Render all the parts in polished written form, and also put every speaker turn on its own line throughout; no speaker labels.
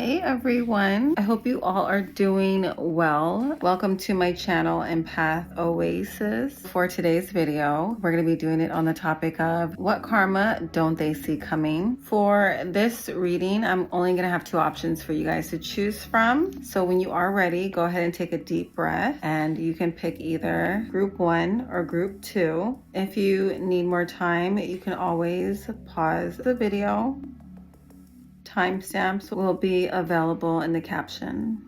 Hey everyone, I hope you all are doing well. Welcome to my channel EmpathOasis. For today's video, we're going to be doing it on the topic of what karma don't they see coming. For this reading, I'm only going to have two options for you guys to choose from. So when you are ready, go ahead and take a deep breath and you can pick either group 1 or group 2. If you need more time, you can always pause the video. Timestamps will be available in the caption.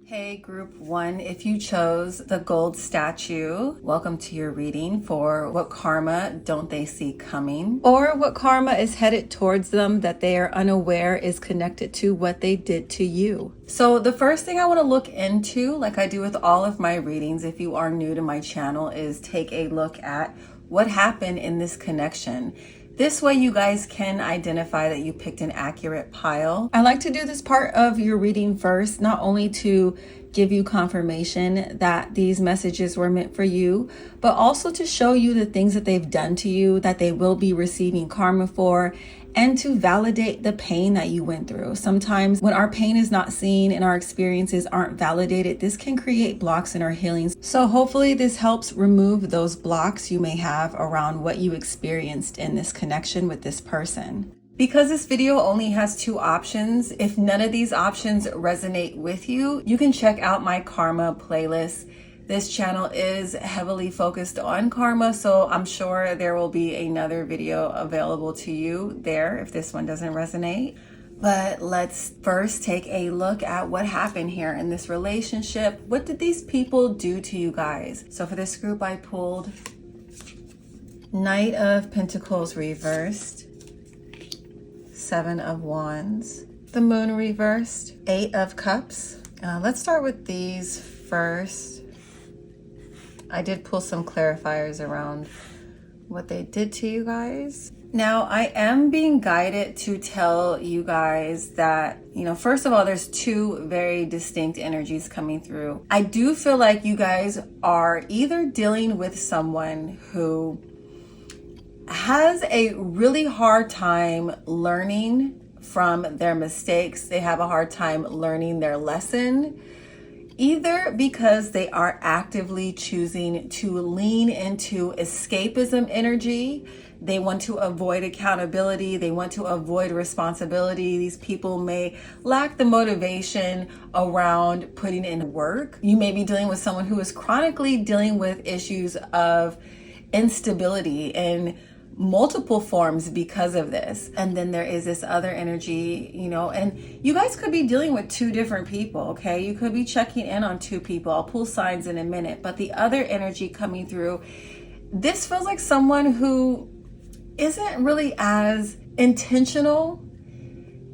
Hey group 1, if you chose the gold statue, welcome to your reading for what karma don't they see coming, or what karma is headed towards them that they are unaware is connected to what they did to you. So the first thing I want to look into, like I do with all of my readings if you are new to my channel, is take a look at what happened in this connection. This way you guys can identify that you picked an accurate pile. I like to do this part of your reading first, not only to give you confirmation that these messages were meant for you, but also to show you the things that they've done to you that they will be receiving karma for, and to validate the pain that you went through. Sometimes when our pain is not seen and our experiences aren't validated, this can create blocks in our healings. So hopefully this helps remove those blocks you may have around what you experienced in this connection with this person. Because this video only has two options, if none of these options resonate with you, you can check out my karma playlist. This channel is heavily focused on karma, so I'm sure there will be another video available to you there if this one doesn't resonate. But let's first take a look at what happened here in this relationship. What did these people do to you guys? So for this group, I pulled Knight of Pentacles reversed, 7 of Wands, the Moon reversed, 8 of Cups. Let's start with these first. I did pull some clarifiers around what they did to you guys. Now, I am being guided to tell you guys that, first of all, there's two very distinct energies coming through. I do feel like you guys are either dealing with someone who has a really hard time learning from their mistakes. They have a hard time learning their lesson, either because they are actively choosing to lean into escapism energy. They want to avoid accountability. They want to avoid responsibility. These people may lack the motivation around putting in work. You may be dealing with someone who is chronically dealing with issues of instability in multiple forms because of this. And then there is this other energy, and you guys could be dealing with two different people, okay? You could be checking in on two people. I'll pull signs in a minute, but the other energy coming through, this feels like someone who isn't really as intentional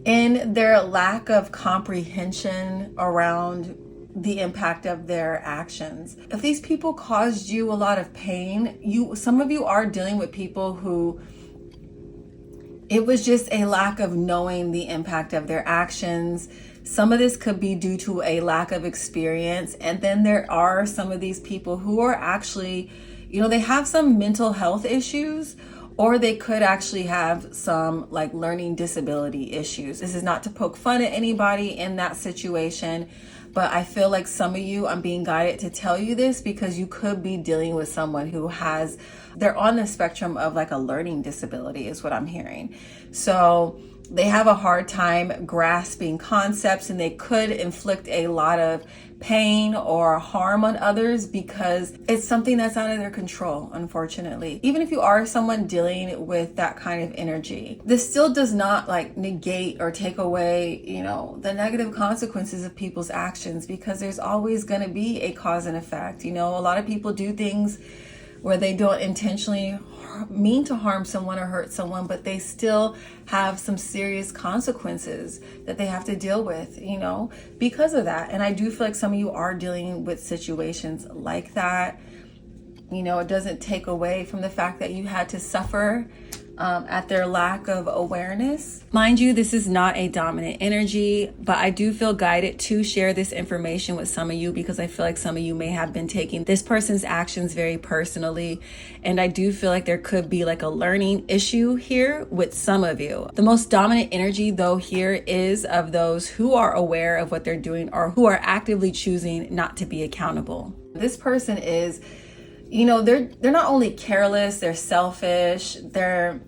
in their lack of comprehension around the impact of their actions. If these people caused you a lot of pain, some of you are dealing with people who it was just a lack of knowing the impact of their actions. Some of this could be due to a lack of experience. And then there are some of these people who are actually, they have some mental health issues, or they could actually have some learning disability issues. This is not to poke fun at anybody in that situation, but I feel like some of you, I'm being guided to tell you this because you could be dealing with someone who they're on the spectrum of a learning disability is what I'm hearing. So they have a hard time grasping concepts, and they could inflict a lot of pain or harm on others because it's something that's out of their control, unfortunately. Even if you are someone dealing with that kind of energy, this still does not negate or take away, the negative consequences of people's actions, because there's always going to be a cause and effect. A lot of people do things where they don't intentionally mean to harm someone or hurt someone, but they still have some serious consequences that they have to deal with, because of that. And I do feel like some of you are dealing with situations like that. It doesn't take away from the fact that you had to suffer at their lack of awareness. Mind you, this is not a dominant energy, but I do feel guided to share this information with some of you because I feel like some of you may have been taking this person's actions very personally. And I do feel like there could be like a learning issue here with some of you. The most dominant energy though here is of those who are aware of what they're doing or who are actively choosing not to be accountable. This person is, they're not only careless, they're selfish, they're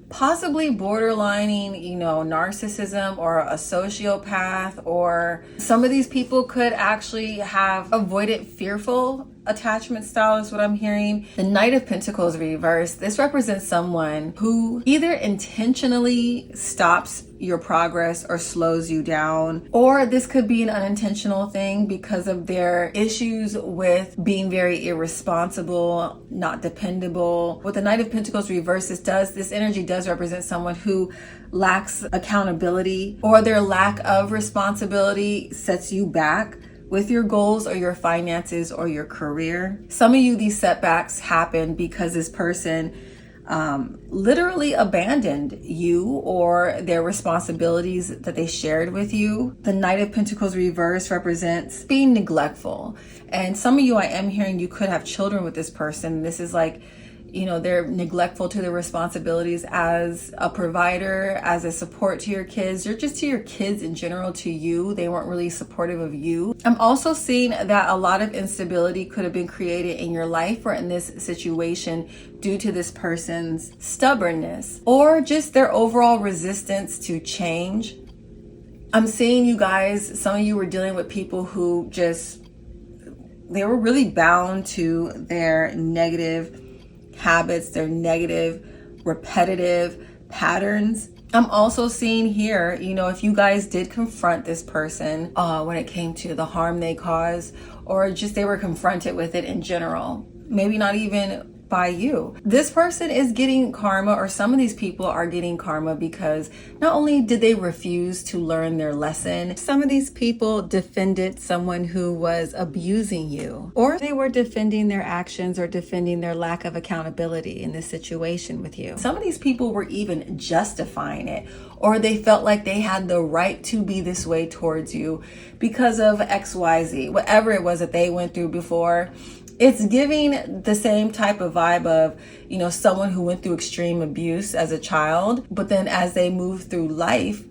possibly borderlining, narcissism or a sociopath, or some of these people could actually have avoidant fearful attachment style is what I'm hearing. The Knight of Pentacles reversed. This represents someone who either intentionally stops your progress or slows you down, or this could be an unintentional thing because of their issues with being very irresponsible, not dependable. What the Knight of Pentacles reversed this energy does represent someone who lacks accountability, or their lack of responsibility sets you back with your goals or your finances or your career. Some of you, these setbacks happen because this person literally abandoned you or their responsibilities that they shared with you. The Knight of Pentacles reverse represents being neglectful. And some of you, I am hearing you could have children with this person. This is like, they're neglectful to their responsibilities as a provider, as a support to your kids, or just to your kids in general, to you. They weren't really supportive of you. I'm also seeing that a lot of instability could have been created in your life or in this situation due to this person's stubbornness or just their overall resistance to change. I'm seeing you guys, some of you were dealing with people who they were really bound to their negative habits, their negative, repetitive patterns. I'm also seeing here, if you guys did confront this person when it came to the harm they caused, or just they were confronted with it in general, maybe not even by you. This person is getting karma, or some of these people are getting karma because not only did they refuse to learn their lesson, some of these people defended someone who was abusing you, or they were defending their actions or defending their lack of accountability in this situation with you. Some of these people were even justifying it, or they felt like they had the right to be this way towards you because of XYZ, whatever it was that they went through before. It's giving the same type of vibe of, someone who went through extreme abuse as a child, but then as they move through life,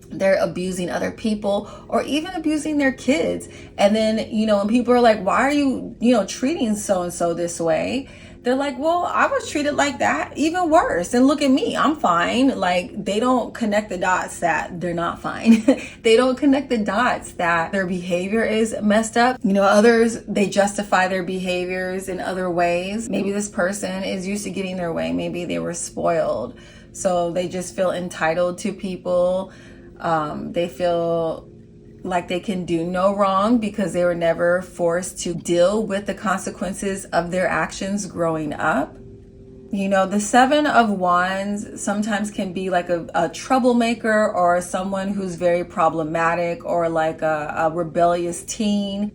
they're abusing other people or even abusing their kids. And then, when people are like, why are you, treating so-and-so this way? They're like, well, I was treated like that, even worse. And look at me, I'm fine. Like, they don't connect the dots that they're not fine. They don't connect the dots that their behavior is messed up. Others, they justify their behaviors in other ways. Maybe this person is used to getting their way. Maybe they were spoiled. So they just feel entitled to people. They feel like they can do no wrong because they were never forced to deal with the consequences of their actions growing up. The Seven of Wands sometimes can be like a troublemaker or someone who's very problematic or like a rebellious teen.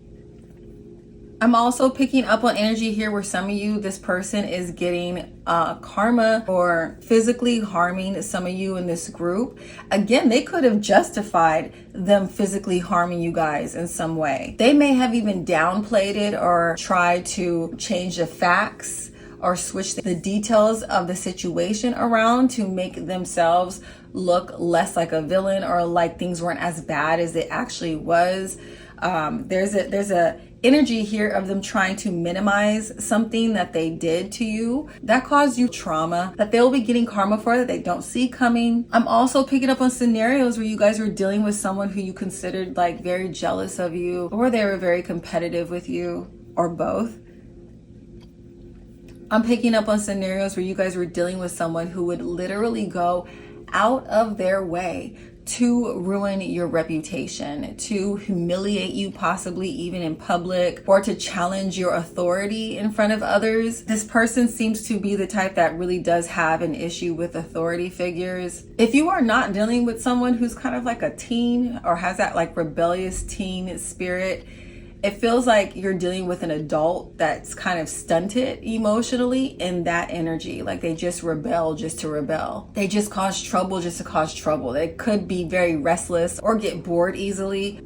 I'm also picking up on energy here where some of you, this person is getting karma or physically harming some of you in this group. Again, they could have justified them physically harming you guys in some way. They may have even downplayed it or tried to change the facts or switch the details of the situation around to make themselves look less like a villain or like things weren't as bad as it actually was. There's a energy here of them trying to minimize something that they did to you that caused you trauma that they'll be getting karma for that they don't see coming. I'm also picking up on scenarios where you guys were dealing with someone who you considered like very jealous of you, or they were very competitive with you, or both. I'm picking up on scenarios where you guys were dealing with someone who would literally go out of their way to ruin your reputation, to humiliate you, possibly even in public, or to challenge your authority in front of others. This person seems to be the type that really does have an issue with authority figures. If you are not dealing with someone who's kind of like a teen or has that like rebellious teen spirit, It feels like you're dealing with an adult that's kind of stunted emotionally in that energy. Like they just rebel just to rebel. They just cause trouble just to cause trouble. They could be very restless or get bored easily.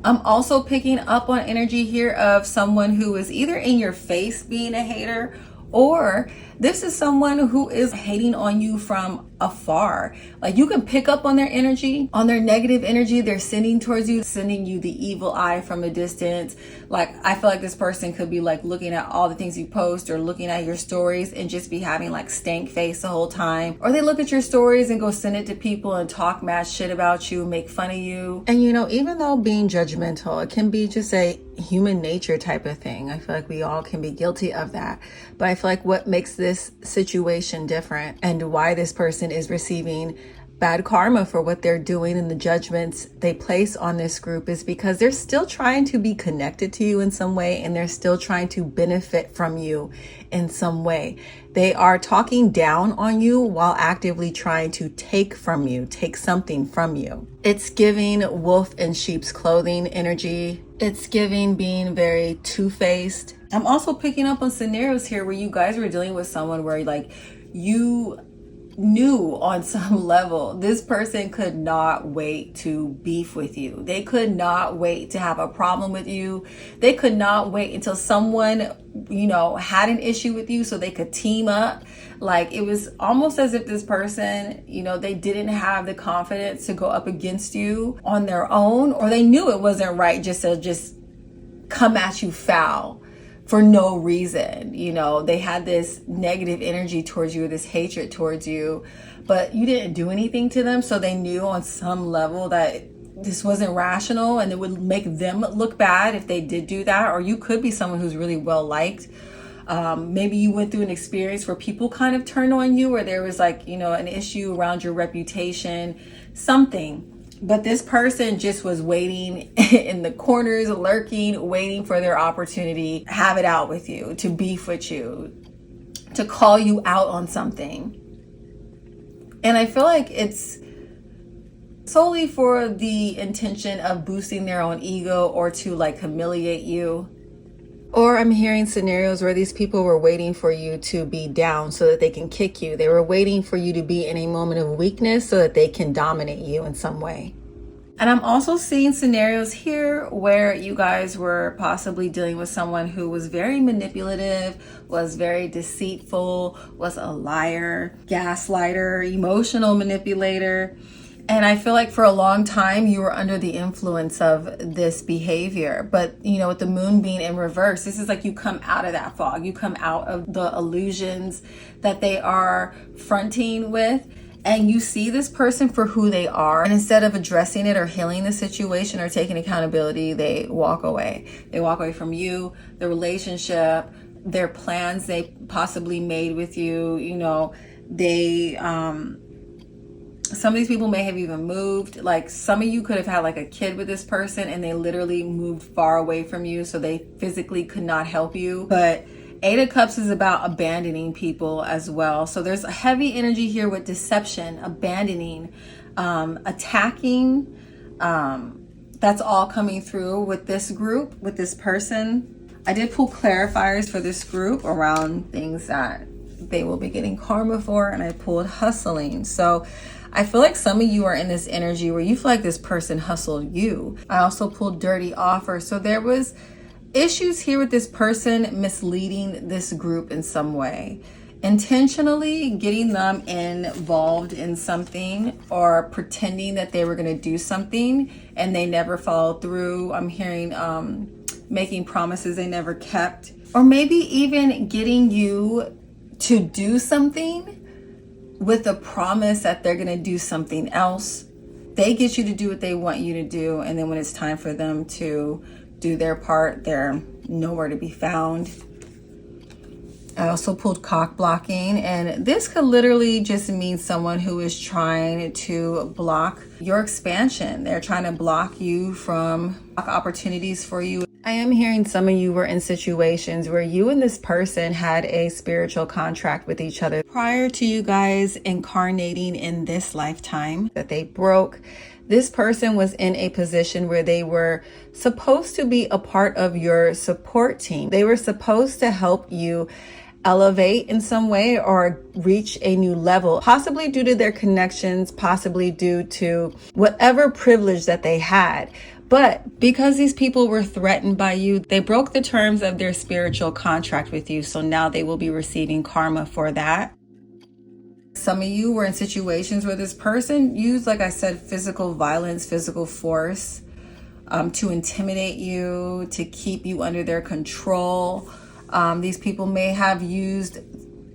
I'm also picking up on energy here of someone who is either in your face being a hater, or this is someone who is hating on you from afar. Like you can pick up on their energy, on their negative energy they're sending towards you, sending you the evil eye from a distance. Like I feel like this person could be like looking at all the things you post or looking at your stories and just be having like stank face the whole time. Or they look at your stories and go send it to people and talk mad shit about you, make fun of you. And you know, even though being judgmental, it can be just a human nature type of thing. I feel like we all can be guilty of that. But I feel like what makes this situation different and why this person is receiving bad karma for what they're doing and the judgments they place on this group is because they're still trying to be connected to you in some way, and they're still trying to benefit from you in some way. They are talking down on you while actively trying to take from you, take something from you. It's giving wolf in sheep's clothing energy. It's giving being very two-faced. I'm also picking up on scenarios here where you guys were dealing with someone where like you knew on some level this person could not wait to beef with you. They could not wait to have a problem with you. They could not wait until someone, you know, had an issue with you so they could team up. Like it was almost as if this person, you know, they didn't have the confidence to go up against you on their own, or they knew it wasn't right just to just come at you foul for no reason. You know, they had this negative energy towards you, this hatred towards you, but you didn't do anything to them. So they knew on some level that this wasn't rational and it would make them look bad if they did do that. Or you could be someone who's really well liked. Maybe you went through an experience where people kind of turned on you, or there was like, you know, an issue around your reputation, something. But this person just was waiting in the corners, lurking, waiting for their opportunity, have it out with you, to beef with you, to call you out on something. And I feel like it's solely for the intention of boosting their own ego or to like humiliate you. Or I'm hearing scenarios where these people were waiting for you to be down so that they can kick you. They were waiting for you to be in a moment of weakness so that they can dominate you in some way. And I'm also seeing scenarios here where you guys were possibly dealing with someone who was very manipulative, was very deceitful, was a liar, gaslighter, emotional manipulator. And I feel like for a long time you were under the influence of this behavior. But, you know, with the moon being in reverse, this is like you come out of that fog. You come out of the illusions that they are fronting with. And you see this person for who they are. And instead of addressing it or healing the situation or taking accountability, they walk away. They walk away from you, the relationship, their plans they possibly made with you. You know, they... some of these people may have even moved. Like some of you could have had like a kid with this person and they literally moved far away from you, so they physically could not help you. But Eight of Cups is about abandoning people as well. So there's a heavy energy here with deception, abandoning, attacking. That's all coming through with this group, with this person. I did pull clarifiers for this group around things that they will be getting karma for, and I pulled hustling. So I feel like some of you are in this energy where you feel like this person hustled you. I also pulled dirty offer. So there was issues here with this person misleading this group in some way, intentionally getting them involved in something or pretending that they were going to do something and they never followed through. I'm hearing making promises they never kept, or maybe even getting you to do something with a promise that they're going to do something else. They get you to do what they want you to do, and then when it's time for them to do their part, they're nowhere to be found. I also pulled cock blocking, and this could literally just mean someone who is trying to block your expansion. They're trying to block you from opportunities for you. I am hearing some of you were in situations where you and this person had a spiritual contract with each other prior to you guys incarnating in this lifetime that they broke. This person was in a position where they were supposed to be a part of your support team. They were supposed to help you elevate in some way or reach a new level, possibly due to their connections, possibly due to whatever privilege that they had. But because these people were threatened by you, they broke the terms of their spiritual contract with you. So now they will be receiving karma for that. Some of you were in situations where this person used, like I said, physical violence, physical force, to intimidate you, to keep you under their control. These people may have used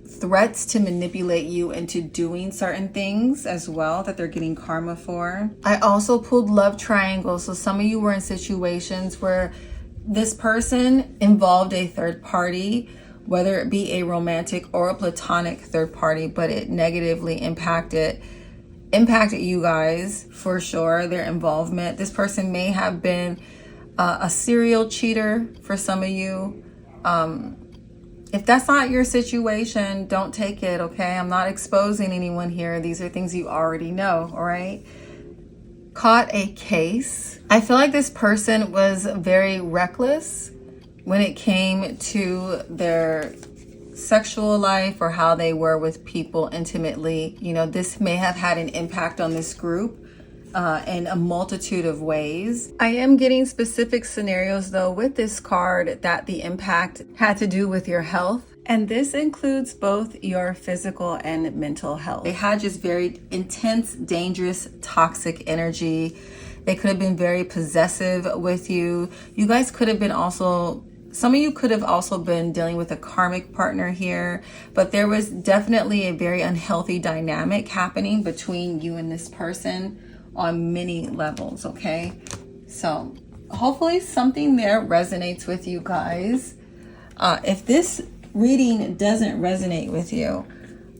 threats to manipulate you into doing certain things as well that they're getting karma for. I also pulled love triangles. So some of you were in situations where this person involved a third party, whether it be a romantic or a platonic third party, but it negatively impacted you guys for sure, their involvement. This person may have been a serial cheater for some of you. If that's not your situation, don't take it, okay? I'm not exposing anyone here. These are things you already know, all right? Caught a case. I feel like this person was very reckless when it came to their sexual life or how they were with people intimately. You know, this may have had an impact on this group in a multitude of ways. I am getting specific scenarios though with this card that the impact had to do with your health. And this includes both your physical and mental health. They had just very intense, dangerous, toxic energy. They could have been very possessive with you. You guys could have been also, some of you could have also been dealing with a karmic partner here, but there was definitely a very unhealthy dynamic happening between you and this person on many levels, okay? So hopefully something there resonates with you guys. If this reading doesn't resonate with you,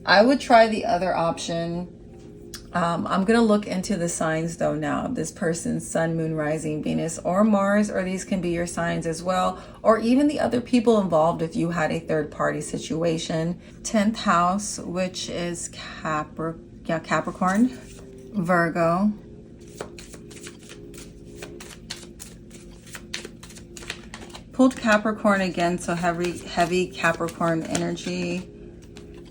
I would try the other option. I'm gonna look into the signs though now, this person's sun, moon, rising, Venus, or Mars, or these can be your signs as well, or even the other people involved if you had a third party situation. 10th house, which is Capricorn, Virgo, pulled Capricorn again, so heavy Capricorn energy.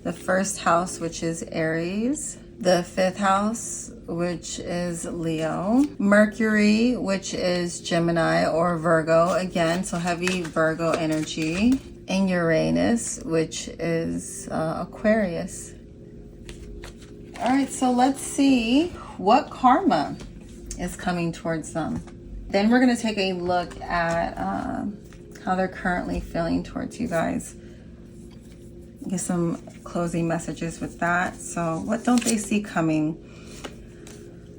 The first house, which is Aries. The 5th house, which is Leo. Mercury, which is Gemini or Virgo, again, so heavy Virgo energy. And Uranus, which is Aquarius. All right, so let's see what karma is coming towards them. Then we're going to take a look at how they're currently feeling towards you guys. Get some closing messages with that. So what don't they see coming?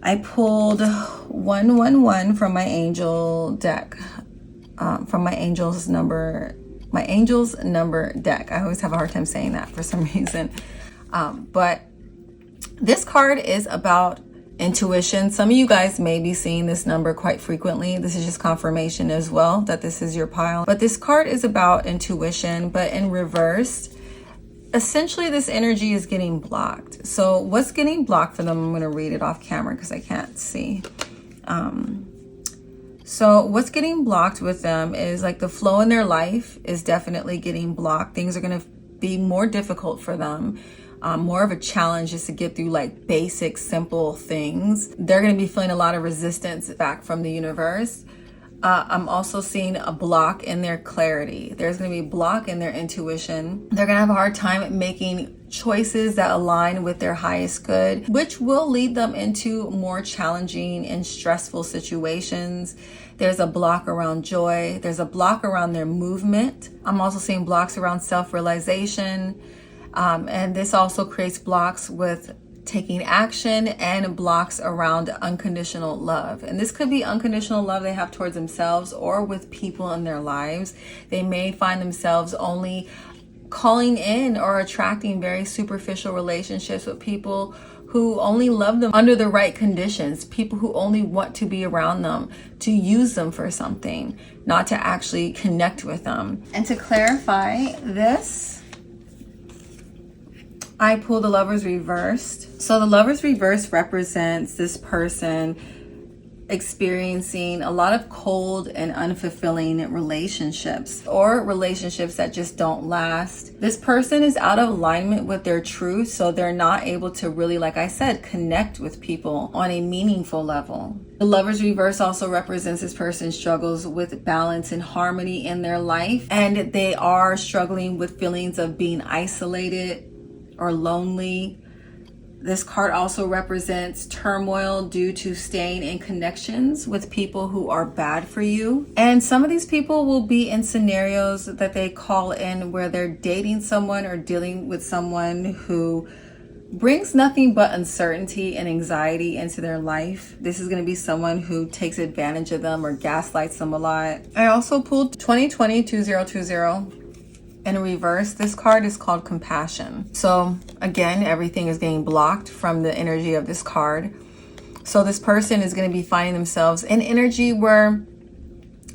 I pulled 111 from my angel deck, from my angel's number deck. I always have a hard time saying that for some reason. But this card is about intuition. Some of you guys may be seeing this number quite frequently. This is just confirmation as well that this is your pile. But this card is about intuition, but in reverse. Essentially, this energy is getting blocked. So what's getting blocked for them? I'm going to read it off camera because I can't see. So what's getting blocked with them is like the flow in their life is definitely getting blocked. Things are going to be more difficult for them. More of a challenge just to get through like basic, simple things. They're going to be feeling a lot of resistance back from the universe. I'm also seeing a block in their clarity. There's going to be a block in their intuition. They're going to have a hard time making choices that align with their highest good, which will lead them into more challenging and stressful situations. There's a block around joy. There's a block around their movement. I'm also seeing blocks around self-realization. And this also creates blocks with taking action and blocks around unconditional love. And this could be unconditional love they have towards themselves or with people in their lives. They may find themselves only calling in or attracting very superficial relationships with people who only love them under the right conditions, people who only want to be around them, to use them for something, not to actually connect with them. And to clarify this, I pulled the Lovers reversed. So the Lovers reversed represents this person experiencing a lot of cold and unfulfilling relationships, or relationships that just don't last. This person is out of alignment with their truth, so they're not able to really, like I said, connect with people on a meaningful level. The Lover's reverse also represents this person struggles with balance and harmony in their life, and they are struggling with feelings of being isolated or lonely. This card also represents turmoil due to staying in connections with people who are bad for you. And some of these people will be in scenarios that they call in where they're dating someone or dealing with someone who brings nothing but uncertainty and anxiety into their life. This is going to be someone who takes advantage of them or gaslights them a lot. I also pulled 2020-2020. In reverse, this card is called compassion. So again, everything is getting blocked from the energy of this card. So this person is going to be finding themselves in energy where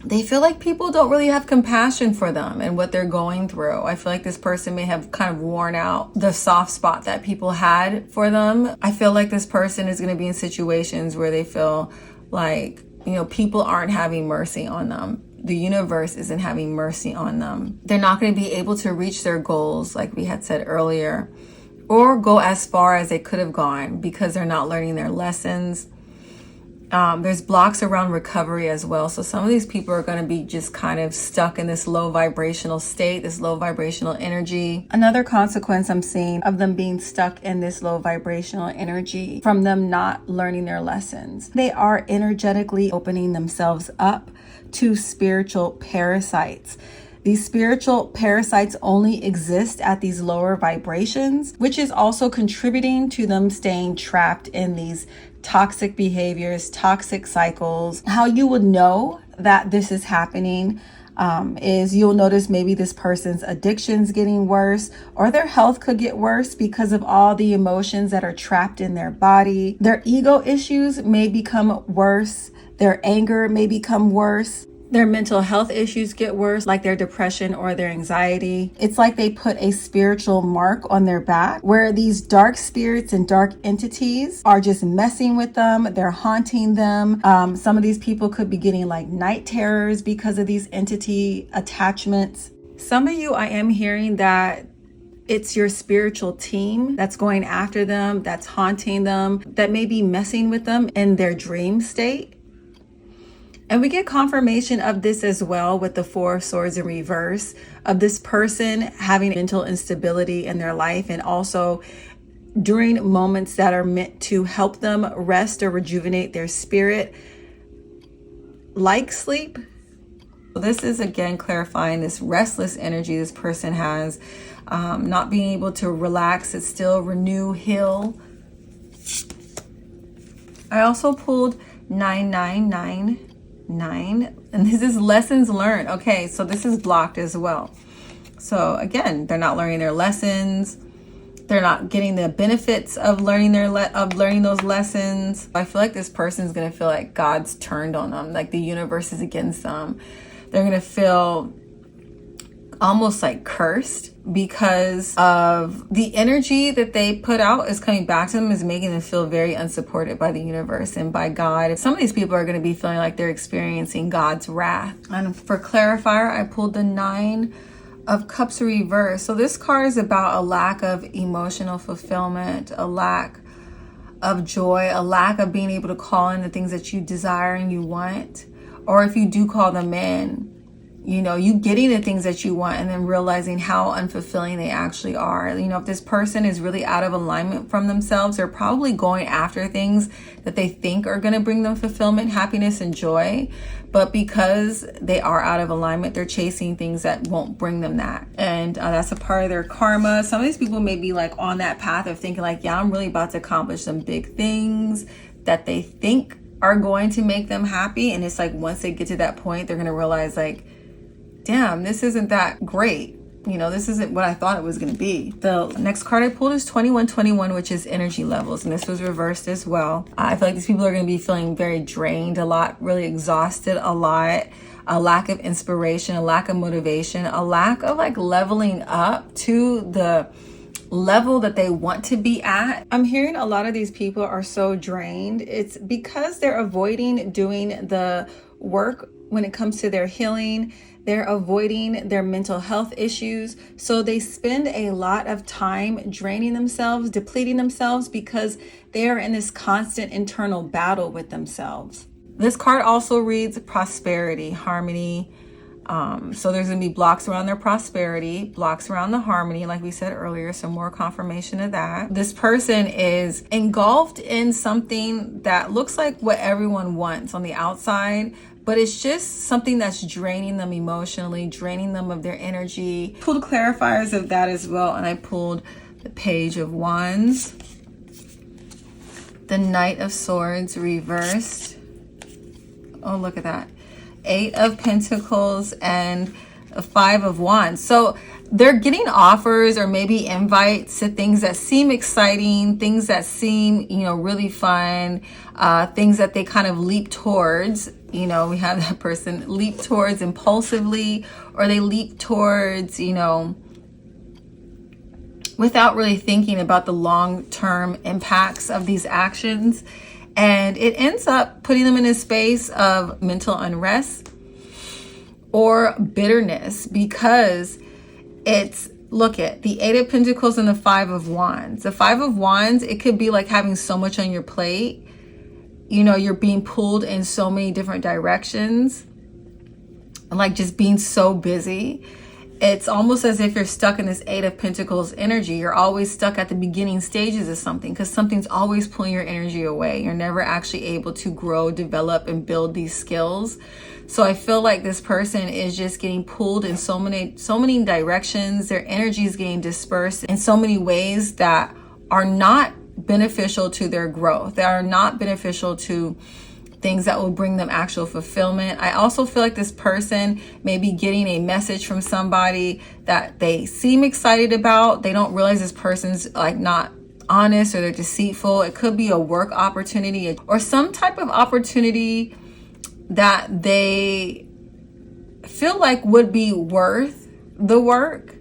they feel like people don't really have compassion for them and what they're going through. I feel like this person may have kind of worn out the soft spot that people had for them. I feel like this person is going to be in situations where they feel like, people aren't having mercy on them. The universe isn't having mercy on them. They're not going to be able to reach their goals, like we had said earlier, or go as far as they could have gone because they're not learning their lessons. There's blocks around recovery as well. So some of these people are going to be just kind of stuck in this low vibrational state, this low vibrational energy. Another consequence I'm seeing of them being stuck in this low vibrational energy from them not learning their lessons. They are energetically opening themselves up to spiritual parasites. These spiritual parasites only exist at these lower vibrations, which is also contributing to them staying trapped in these toxic behaviors, toxic cycles. How you would know that this is happening is you'll notice maybe this person's addiction's getting worse, or their health could get worse because of all the emotions that are trapped in their body. Their ego issues may become worse. Their anger may become worse. Their mental health issues get worse, like their depression or their anxiety. It's like they put a spiritual mark on their back where these dark spirits and dark entities are just messing with them. They're haunting them. Some of these people could be getting like night terrors because of these entity attachments. Some of you, I am hearing that it's your spiritual team that's going after them, that's haunting them, that may be messing with them in their dream state. And we get confirmation of this as well with the Four of Swords in reverse, of this person having mental instability in their life, and also during moments that are meant to help them rest or rejuvenate their spirit, like sleep. So this is again clarifying this restless energy this person has, not being able to relax, it's still renew, heal. I also pulled 999. And this is lessons learned. Okay, so this is blocked as well. So again, they're not learning their lessons. They're not getting the benefits of learning learning those lessons. I feel like this person is going to feel like God's turned on them, like the universe is against them. They're going to feel almost like cursed because of the energy that they put out is coming back to them, is making them feel very unsupported by the universe and by God. Some of these people are going to be feeling like they're experiencing God's wrath. And for clarifier, I pulled the 9 of Cups reverse. So this card is about a lack of emotional fulfillment, a lack of joy, a lack of being able to call in the things that you desire and you want. Or if you do call them in, you getting the things that you want and then realizing how unfulfilling they actually are. If this person is really out of alignment from themselves, they're probably going after things that they think are going to bring them fulfillment, happiness, and joy. But because they are out of alignment, they're chasing things that won't bring them that. And that's a part of their karma. Some of these people may be like on that path of thinking like, yeah, I'm really about to accomplish some big things that they think are going to make them happy. And it's like, once they get to that point, they're going to realize like, damn, this isn't that great. This isn't what I thought it was going to be. The next card I pulled is 2121, which is energy levels. And this was reversed as well. I feel like these people are going to be feeling very drained a lot, really exhausted a lot, a lack of inspiration, a lack of motivation, a lack of like leveling up to the level that they want to be at. I'm hearing a lot of these people are so drained. It's because they're avoiding doing the work when it comes to their healing. They're avoiding their mental health issues. So they spend a lot of time draining themselves, depleting themselves, because they are in this constant internal battle with themselves. This card also reads prosperity, harmony. So there's going to be blocks around their prosperity, blocks around the harmony, like we said earlier, some more confirmation of that. This person is engulfed in something that looks like what everyone wants on the outside, but it's just something that's draining them emotionally, draining them of their energy. Pulled clarifiers of that as well, and I pulled the Page of Wands, the Knight of Swords reversed. Oh, look at that. 8 of Pentacles and a 5 of Wands. So they're getting offers or maybe invites to things that seem exciting, things that seem, really fun, things that they kind of leap towards. We have that person leap towards impulsively, or they leap towards, without really thinking about the long-term impacts of these actions. And it ends up putting them in a space of mental unrest or bitterness, because look at the 8 of Pentacles and the 5 of Wands. The 5 of Wands, it could be like having so much on your plate. You're being pulled in so many different directions, like just being so busy. It's almost as if you're stuck in this 8 of Pentacles energy. You're always stuck at the beginning stages of something, because something's always pulling your energy away. You're never actually able to grow, develop, and build these skills. So I feel like this person is just getting pulled in so many directions. Their energy is getting dispersed in so many ways that are not beneficial to their growth. They are not beneficial to things that will bring them actual fulfillment. I also feel like this person may be getting a message from somebody that they seem excited about. They don't realize this person's like not honest, or they're deceitful. It could be a work opportunity or some type of opportunity that they feel like would be worth the work,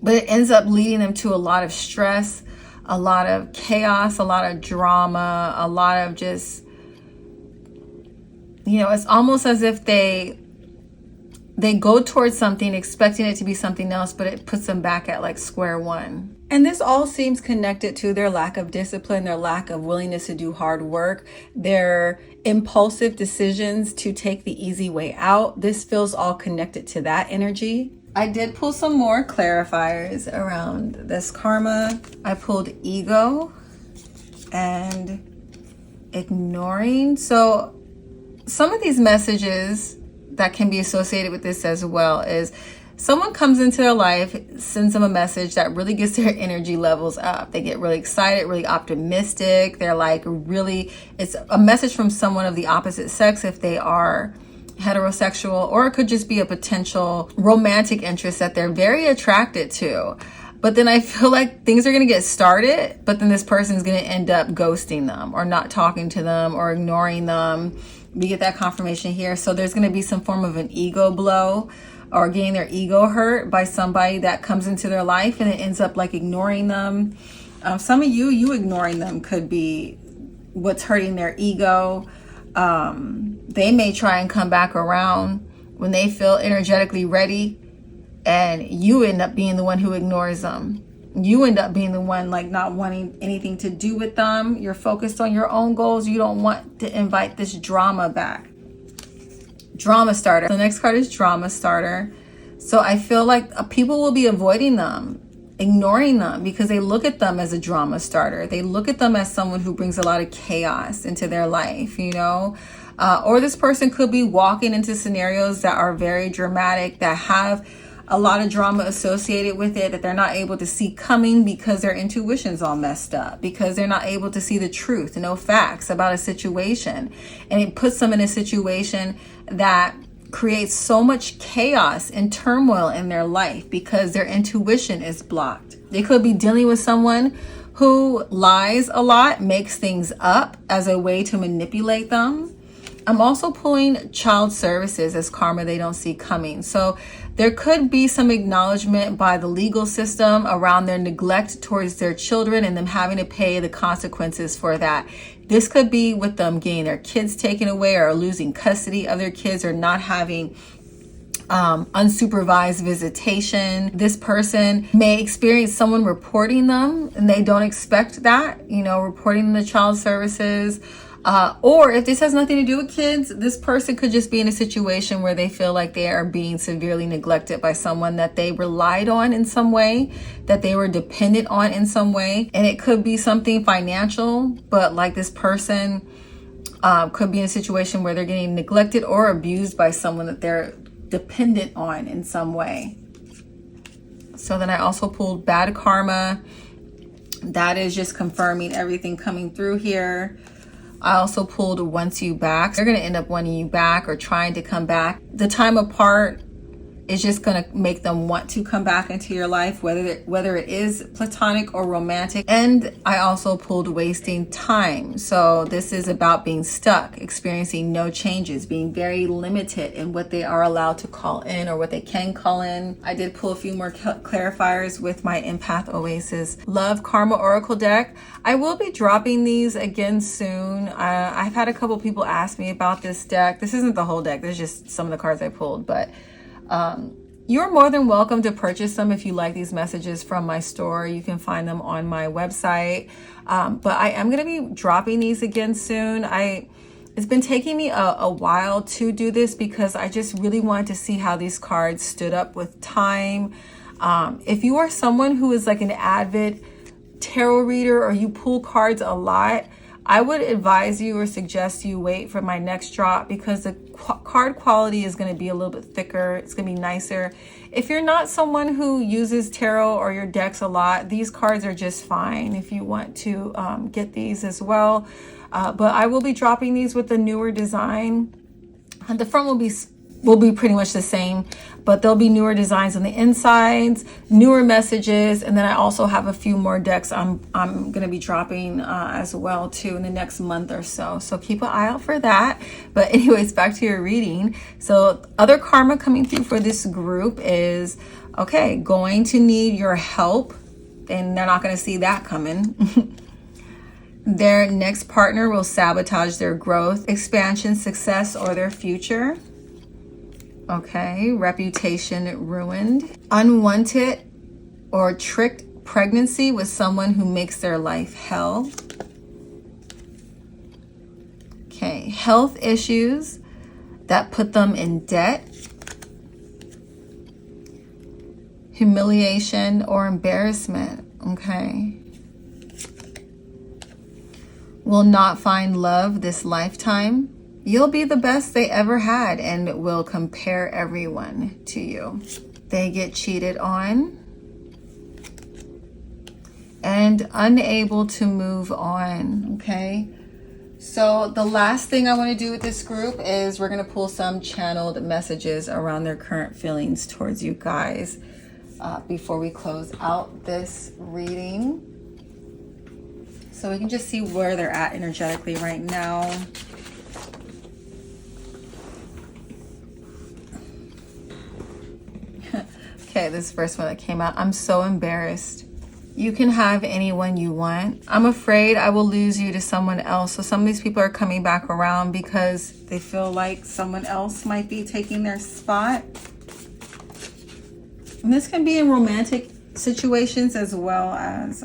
but it ends up leading them to a lot of stress, a lot of chaos, a lot of drama, a lot of just, it's almost as if they go towards something expecting it to be something else, but it puts them back at like square one. And this all seems connected to their lack of discipline, their lack of willingness to do hard work, their impulsive decisions to take the easy way out. This feels all connected to that energy. I did pull some more clarifiers around this karma. I pulled ego and ignoring. So some of these messages that can be associated with this as well is someone comes into their life, sends them a message that really gets their energy levels up. They get really excited, really optimistic. They're like it's a message from someone of the opposite sex if they are heterosexual, or it could just be a potential romantic interest that they're very attracted to. But then I feel like things are going to get started, but then this person's going to end up ghosting them or not talking to them or ignoring them. We get that confirmation here. So there's going to be some form of an ego blow or getting their ego hurt by somebody that comes into their life, and it ends up like ignoring them. Some of you ignoring them could be what's hurting their ego. They may try and come back around when they feel energetically ready, and you end up being the one who ignores them. You end up being the one like not wanting anything to do with them. You're focused on your own goals. You don't want to invite this drama back. Drama starter. The next card is drama starter. So I feel like people will be avoiding them, ignoring them, because they look at them as a drama starter. They look at them as someone who brings a lot of chaos into their life, or this person could be walking into scenarios that are very dramatic, that have a lot of drama associated with it, that they're not able to see coming because their intuition's all messed up, because they're not able to see the truth, no facts about a situation. And it puts them in a situation that creates so much chaos and turmoil in their life because their intuition is blocked. They could be dealing with someone who lies a lot, makes things up as a way to manipulate them. I'm also pulling child services as karma they don't see coming. So There could be some acknowledgement by the legal system around their neglect towards their children and them having to pay the consequences for that. This could be with them getting their kids taken away or losing custody of their kids or not having unsupervised visitation. This person may experience someone reporting them and they don't expect that, reporting the child services. Or if this has nothing to do with kids, this person could just be in a situation where they feel like they are being severely neglected by someone that they relied on in some way, that they were dependent on in some way. And it could be something financial, but like this person could be in a situation where they're getting neglected or abused by someone that they're dependent on in some way. So then I also pulled bad karma. That is just confirming everything coming through here. I also pulled wants you back. They're going to end up wanting you back or trying to come back. The time apart is just going to make them want to come back into your life, whether it is platonic or romantic. And I also pulled wasting time. So this is about being stuck, experiencing no changes, being very limited in what they are allowed to call in or what they can call in. I did pull a few more clarifiers with my EmpathOasis Love Karma Oracle deck. I will be dropping these again soon. I've had a couple people ask me about this deck. This isn't the whole deck. There's just some of the cards I pulled, but you're more than welcome to purchase them if you like these messages from my store. You can find them on my website. But I am going to be dropping these again soon. It's been taking me a while to do this because I just really wanted to see how these cards stood up with time. If you are someone who is like an avid tarot reader or you pull cards a lot, I would advise you or suggest you wait for my next drop because the card quality is going to be a little bit thicker. It's going to be nicer. If you're not someone who uses tarot or your decks a lot, these cards are just fine if you want to get these as well. But I will be dropping these with the newer design. And the front will be pretty much the same, but there'll be newer designs on the insides, newer messages, and then I also have a few more decks I'm going to be dropping as well too in the next month or so. So keep an eye out for that. But anyways, back to your reading. So other karma coming through for this group is, okay, going to need your help, and they're not going to see that coming. Their next partner will sabotage their growth, expansion, success, or their future. Okay, reputation ruined. Unwanted or tricked pregnancy with someone who makes their life hell. Okay, health issues that put them in debt. Humiliation or embarrassment. Okay. Will not find love this lifetime. You'll be the best they ever had and will compare everyone to you. They get cheated on and unable to move on. Okay. So the last thing I want to do with this group is we're going to pull some channeled messages around their current feelings towards you guys before we close out this reading. So we can just see where they're at energetically right now. Okay, this first one that came out. I'm so embarrassed. You can have anyone you want. I'm afraid I will lose you to someone else. So some of these people are coming back around because they feel like someone else might be taking their spot. And this can be in romantic situations as well as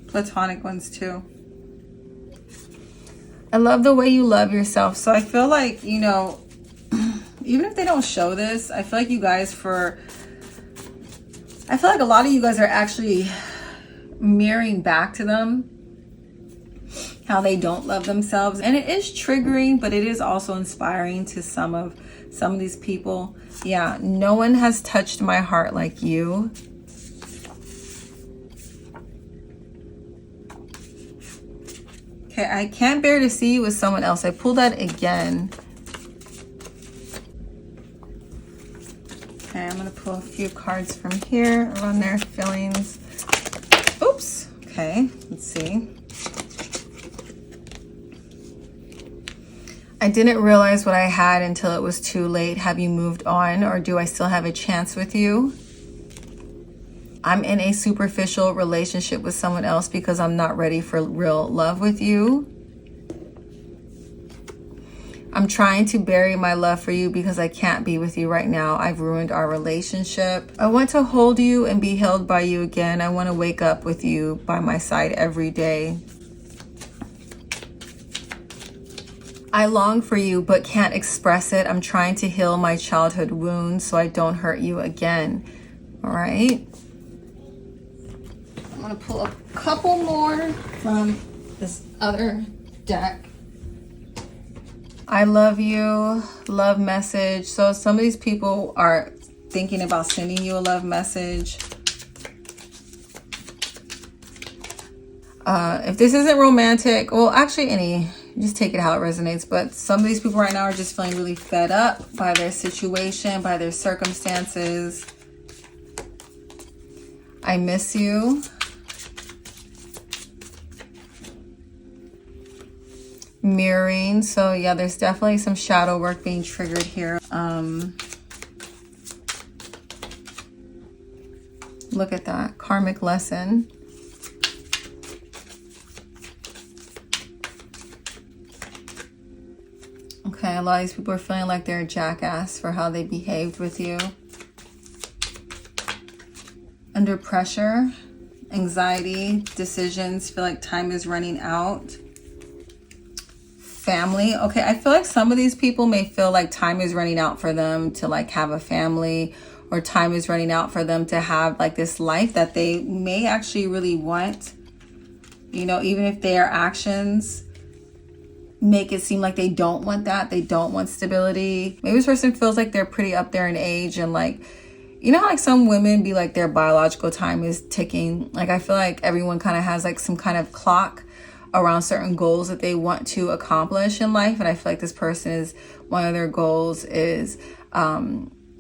platonic ones too. I love the way you love yourself. So I feel like, even if they don't show this, I feel like you guys I feel like a lot of you guys are actually mirroring back to them how they don't love themselves. And it is triggering, but it is also inspiring to some of these people. Yeah, no one has touched my heart like you. Okay, I can't bear to see you with someone else. I pulled that again. Okay, I'm going to pull a few cards from here around their feelings. Oops. Okay, let's see. I didn't realize what I had until it was too late. Have you moved on, or do I still have a chance with you? I'm in a superficial relationship with someone else because I'm not ready for real love with you. I'm trying to bury my love for you because I can't be with you right now. I've ruined our relationship. I want to hold you and be held by you again. I want to wake up with you by my side every day. I long for you but can't express it. I'm trying to heal my childhood wounds so I don't hurt you again. All right. I'm going to pull a couple more from this other deck. I love you, love message. So some of these people are thinking about sending you a love message. If this isn't romantic, well, actually just take it how it resonates. But some of these people right now are just feeling really fed up by their situation, by their circumstances. I miss you. Mirroring. So yeah, there's definitely some shadow work being triggered here. Look at that karmic lesson. Okay, a lot of these people are feeling like they're a jackass for how they behaved with you. Under pressure, anxiety, decisions, feel like time is running out. Family. Okay, I feel like some of these people may feel like time is running out for them to like have a family, or time is running out for them to have like this life that they may actually really want. You know, even if their actions make it seem like they don't want that, they don't want stability. Maybe this person feels like they're pretty up there in age, and like, you know how like some women be like their biological time is ticking. Like I feel like everyone kind of has like some kind of clock around certain goals that they want to accomplish in life. And I feel like this person is, one of their goals is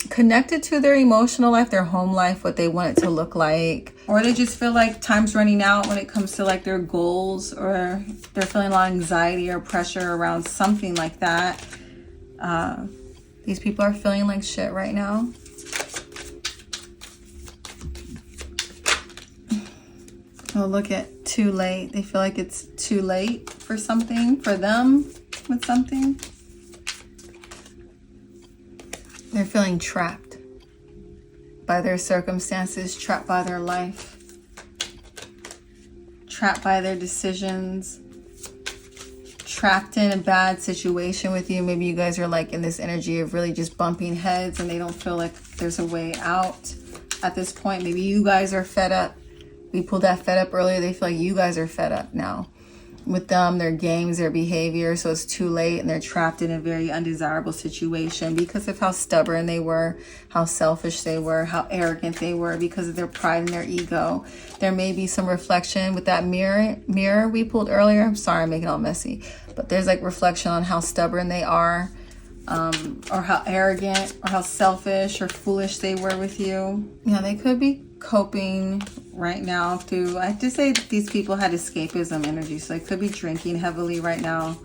connected to their emotional life, their home life, what they want it to look like. Or they just feel like time's running out when it comes to like their goals, or they're feeling a lot of anxiety or pressure around something like that. These people are feeling like shit right now. Oh, look at too late. They feel like it's too late for something, for them with something. They're feeling trapped by their circumstances, trapped by their life, trapped by their decisions, trapped in a bad situation with you. Maybe you guys are like in this energy of really just bumping heads and they don't feel like there's a way out at this point. Maybe you guys are fed up. We pulled that fed up earlier. They feel like you guys are fed up now with them, their games, their behavior. So it's too late and they're trapped in a very undesirable situation because of how stubborn they were, how selfish they were, how arrogant they were, because of their pride and their ego. There may be some reflection with that mirror we pulled earlier. I'm sorry, I'm making it all messy. But there's like reflection on how stubborn they are, or how arrogant or how selfish or foolish they were with you. Yeah, they could be coping right now through, I have to say that these people had escapism energy, so they could be drinking heavily right now.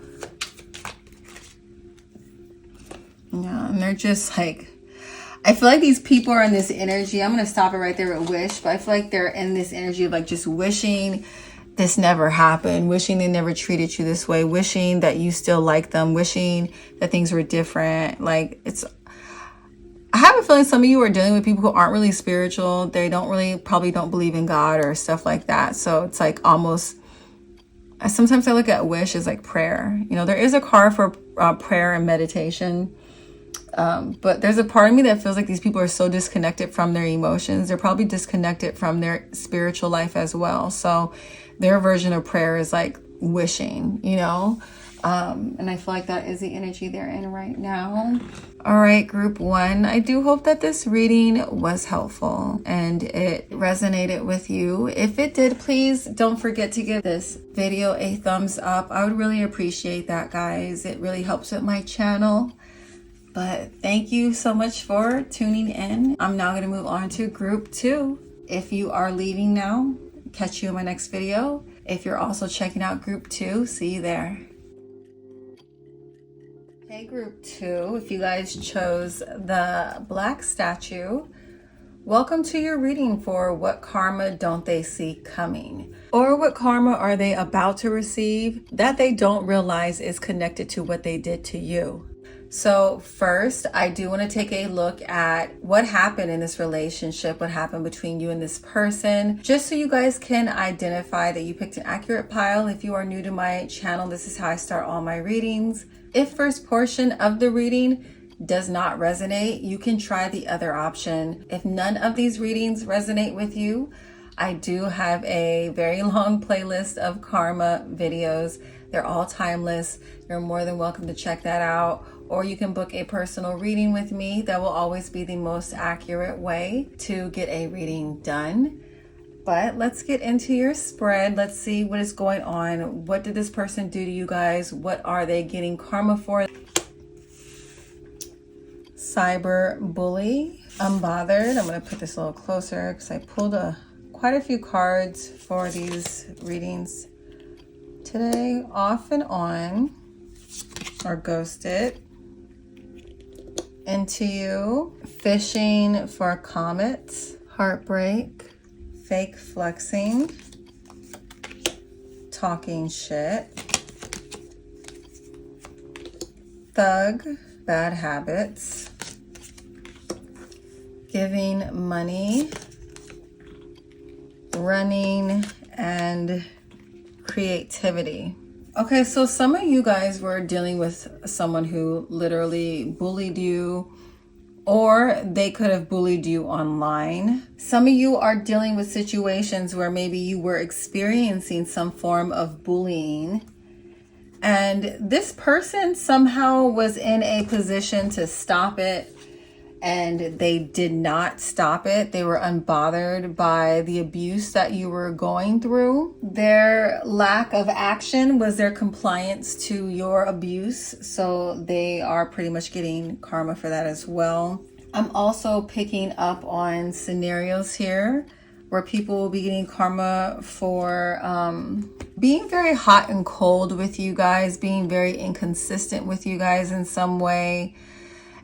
Yeah, and they're just like, I feel like these people are in this energy. I'm going to stop it right there at wish, but I feel like they're in this energy of like just wishing this never happened, wishing they never treated you this way, wishing that you still like them, wishing that things were different. Like I have a feeling some of you are dealing with people who aren't really spiritual. They probably don't believe in God or stuff like that. So it's like almost, sometimes I look at wish as like prayer. You know, there is a card for prayer and meditation. But there's a part of me that feels like these people are so disconnected from their emotions. They're probably disconnected from their spiritual life as well. So their version of prayer is like wishing, you know? And I feel like that is the energy they're in right now. All right, group one, I do hope that this reading was helpful and it resonated with you. If it did, please don't forget to give this video a thumbs up. I would really appreciate that, guys. It really helps with my channel. But thank you so much for tuning in. I'm now going to move on to group two. If you are leaving now, catch you in my next video. If you're also checking out group two, see you there. Hey, group 2, if you guys chose the black statue, welcome to your reading for what karma don't they see coming? Or what karma are they about to receive that they don't realize is connected to what they did to you? So first, I do want to take a look at what happened in this relationship, what happened between you and this person, just so you guys can identify that you picked an accurate pile. If you are new to my channel, this is how I start all my readings. If first portion of the reading does not resonate, you can try the other option. If none of these readings resonate with you, I do have a very long playlist of karma videos. They're all timeless. You're more than welcome to check that out. Or you can book a personal reading with me. That will always be the most accurate way to get a reading done. But let's get into your spread. Let's see what is going on. What did this person do to you guys? What are they getting karma for? Cyber bully. Unbothered. I'm going to put this a little closer because I pulled quite a few cards for these readings today. Off and on, or ghosted. Into you. Fishing for comets. Heartbreak. Fake flexing. Talking shit. Thug. Bad habits. Giving money. Running, and creativity. Okay, so some of you guys were dealing with someone who literally bullied you, or they could have bullied you online. Some of you are dealing with situations where maybe you were experiencing some form of bullying, and this person somehow was in a position to stop it, and they did not stop it. They were unbothered by the abuse that you were going through. Their lack of action was their compliance to your abuse. So they are pretty much getting karma for that as well. I'm also picking up on scenarios here where people will be getting karma for being very hot and cold with you guys, being very inconsistent with you guys in some way.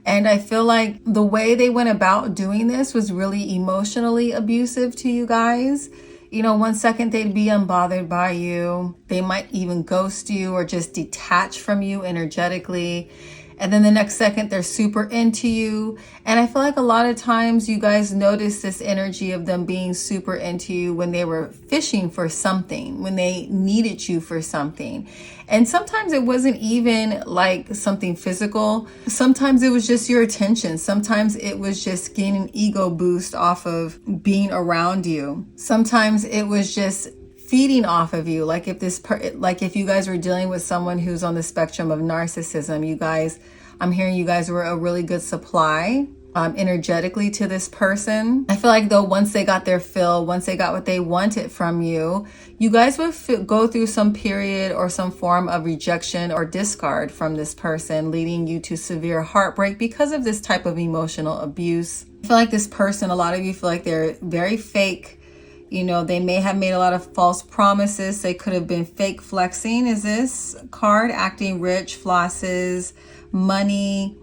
And I feel like the way they went about doing this was really emotionally abusive to you guys. You know, one second they'd be unbothered by you. They might even ghost you or just detach from you energetically. And then the next second they're super into you. And I feel like a lot of times you guys notice this energy of them being super into you when they were fishing for something, when they needed you for something. And sometimes it wasn't even like something physical. Sometimes it was just your attention. Sometimes it was just getting an ego boost off of being around you. Sometimes it was just feeding off of you. Like if you guys were dealing with someone who's on the spectrum of narcissism, you guys, I'm hearing you guys were a really good supply energetically to this person. I feel like though once they got their fill, once they got what they wanted from you, you guys would go through some period or some form of rejection or discard from this person, leading you to severe heartbreak because of this type of emotional abuse. I feel like this person, a lot of you feel like they're very fake. You know, they may have made a lot of false promises. They could have been fake flexing. Is this card? Acting rich, flosses, money.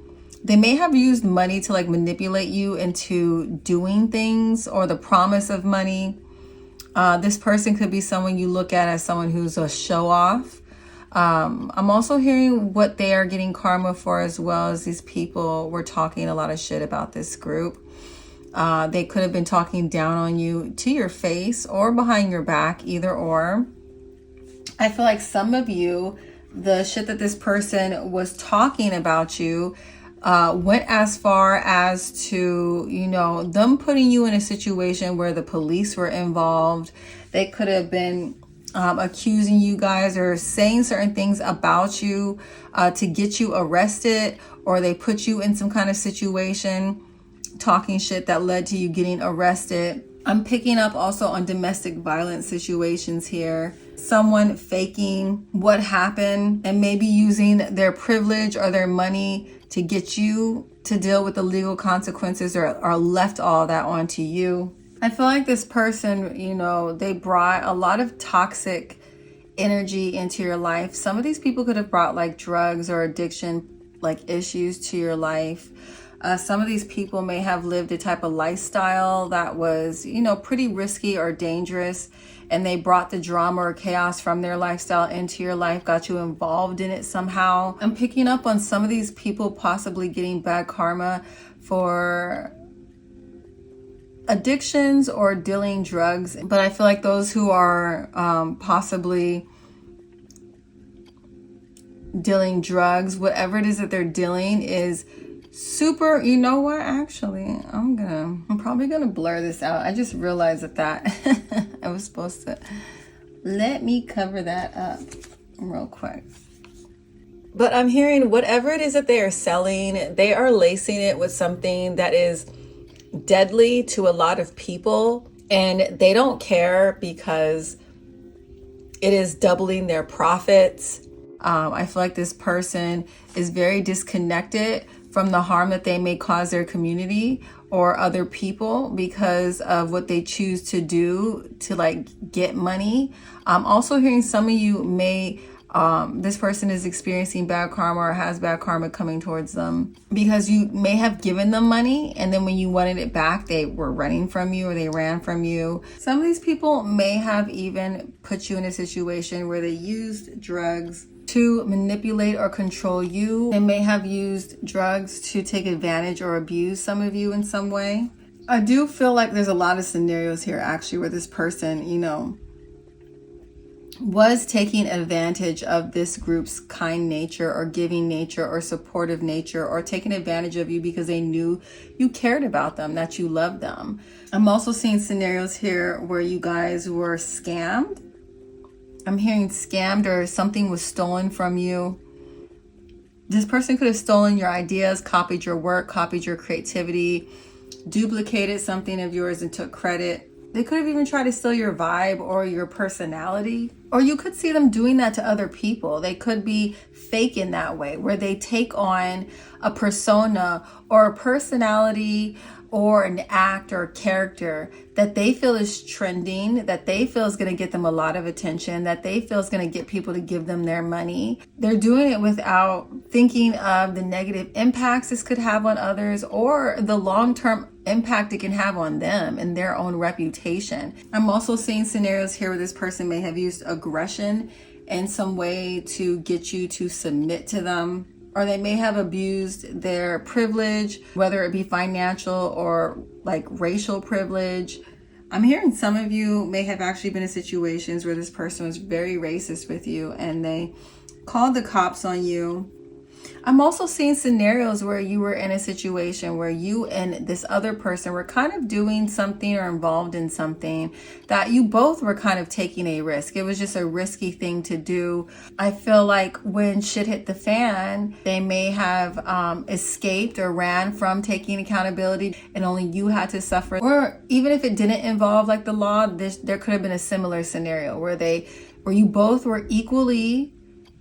They may have used money to like manipulate you into doing things, or the promise of money. This person could be someone you look at as someone who's a show off. I'm also hearing what they are getting karma for, as well as these people were talking a lot of shit about this group. They could have been talking down on you to your face or behind your back, either or. I feel like some of you, the shit that this person was talking about you went as far as to, you know, them putting you in a situation where the police were involved. They could have been accusing you guys or saying certain things about you to get you arrested, or they put you in some kind of situation talking shit that led to you getting arrested. I'm picking up also on domestic violence situations here. Someone faking what happened and maybe using their privilege or their money to get you to deal with the legal consequences, or left all that onto you. I feel like this person, you know, they brought a lot of toxic energy into your life. Some of these people could have brought like drugs or addiction like issues to your life. Some of these people may have lived a type of lifestyle that was, you know, pretty risky or dangerous, and they brought the drama or chaos from their lifestyle into your life, got you involved in it somehow. I'm picking up on some of these people possibly getting bad karma for addictions or dealing drugs, but I feel like those who are possibly dealing drugs, whatever it is that they're dealing is super, you know what, actually I'm probably gonna blur this out. I just realized that I was supposed to, let me cover that up real quick. But I'm hearing whatever it is that they are selling, they are lacing it with something that is deadly to a lot of people, and they don't care because it is doubling their profits. I feel like this person is very disconnected from the harm that they may cause their community or other people because of what they choose to do to like get money. I'm also hearing some of you may this person is experiencing bad karma or has bad karma coming towards them because you may have given them money, and then when you wanted it back, they were running from you or they ran from you. Some of these people may have even put you in a situation where they used drugs to manipulate or control you. They may have used drugs to take advantage or abuse some of you in some way. I do feel like there's a lot of scenarios here actually where this person, you know, was taking advantage of this group's kind nature or giving nature or supportive nature, or taking advantage of you because they knew you cared about them, that you loved them. I'm also seeing scenarios here where you guys were scammed. I'm hearing scammed or something was stolen from you. This person could have stolen your ideas, copied your work, copied your creativity, duplicated something of yours and took credit. They could have even tried to steal your vibe or your personality. Or you could see them doing that to other people. They could be fake in that way, where they take on a persona or a personality or an act or character that they feel is trending, that they feel is going to get them a lot of attention, that they feel is going to get people to give them their money. They're doing it without thinking of the negative impacts this could have on others or the long-term impact it can have on them and their own reputation. I'm also seeing scenarios here where this person may have used aggression in some way to get you to submit to them, or they may have abused their privilege, whether it be financial or like racial privilege. I'm hearing some of you may have actually been in situations where this person was very racist with you and they called the cops on you. I'm also seeing scenarios where you were in a situation where you and this other person were kind of doing something or involved in something that you both were kind of taking a risk. It was just a risky thing to do. I feel like when shit hit the fan, they may have escaped or ran from taking accountability and only you had to suffer. Or even if it didn't involve like the law, there could have been a similar scenario where you both were equally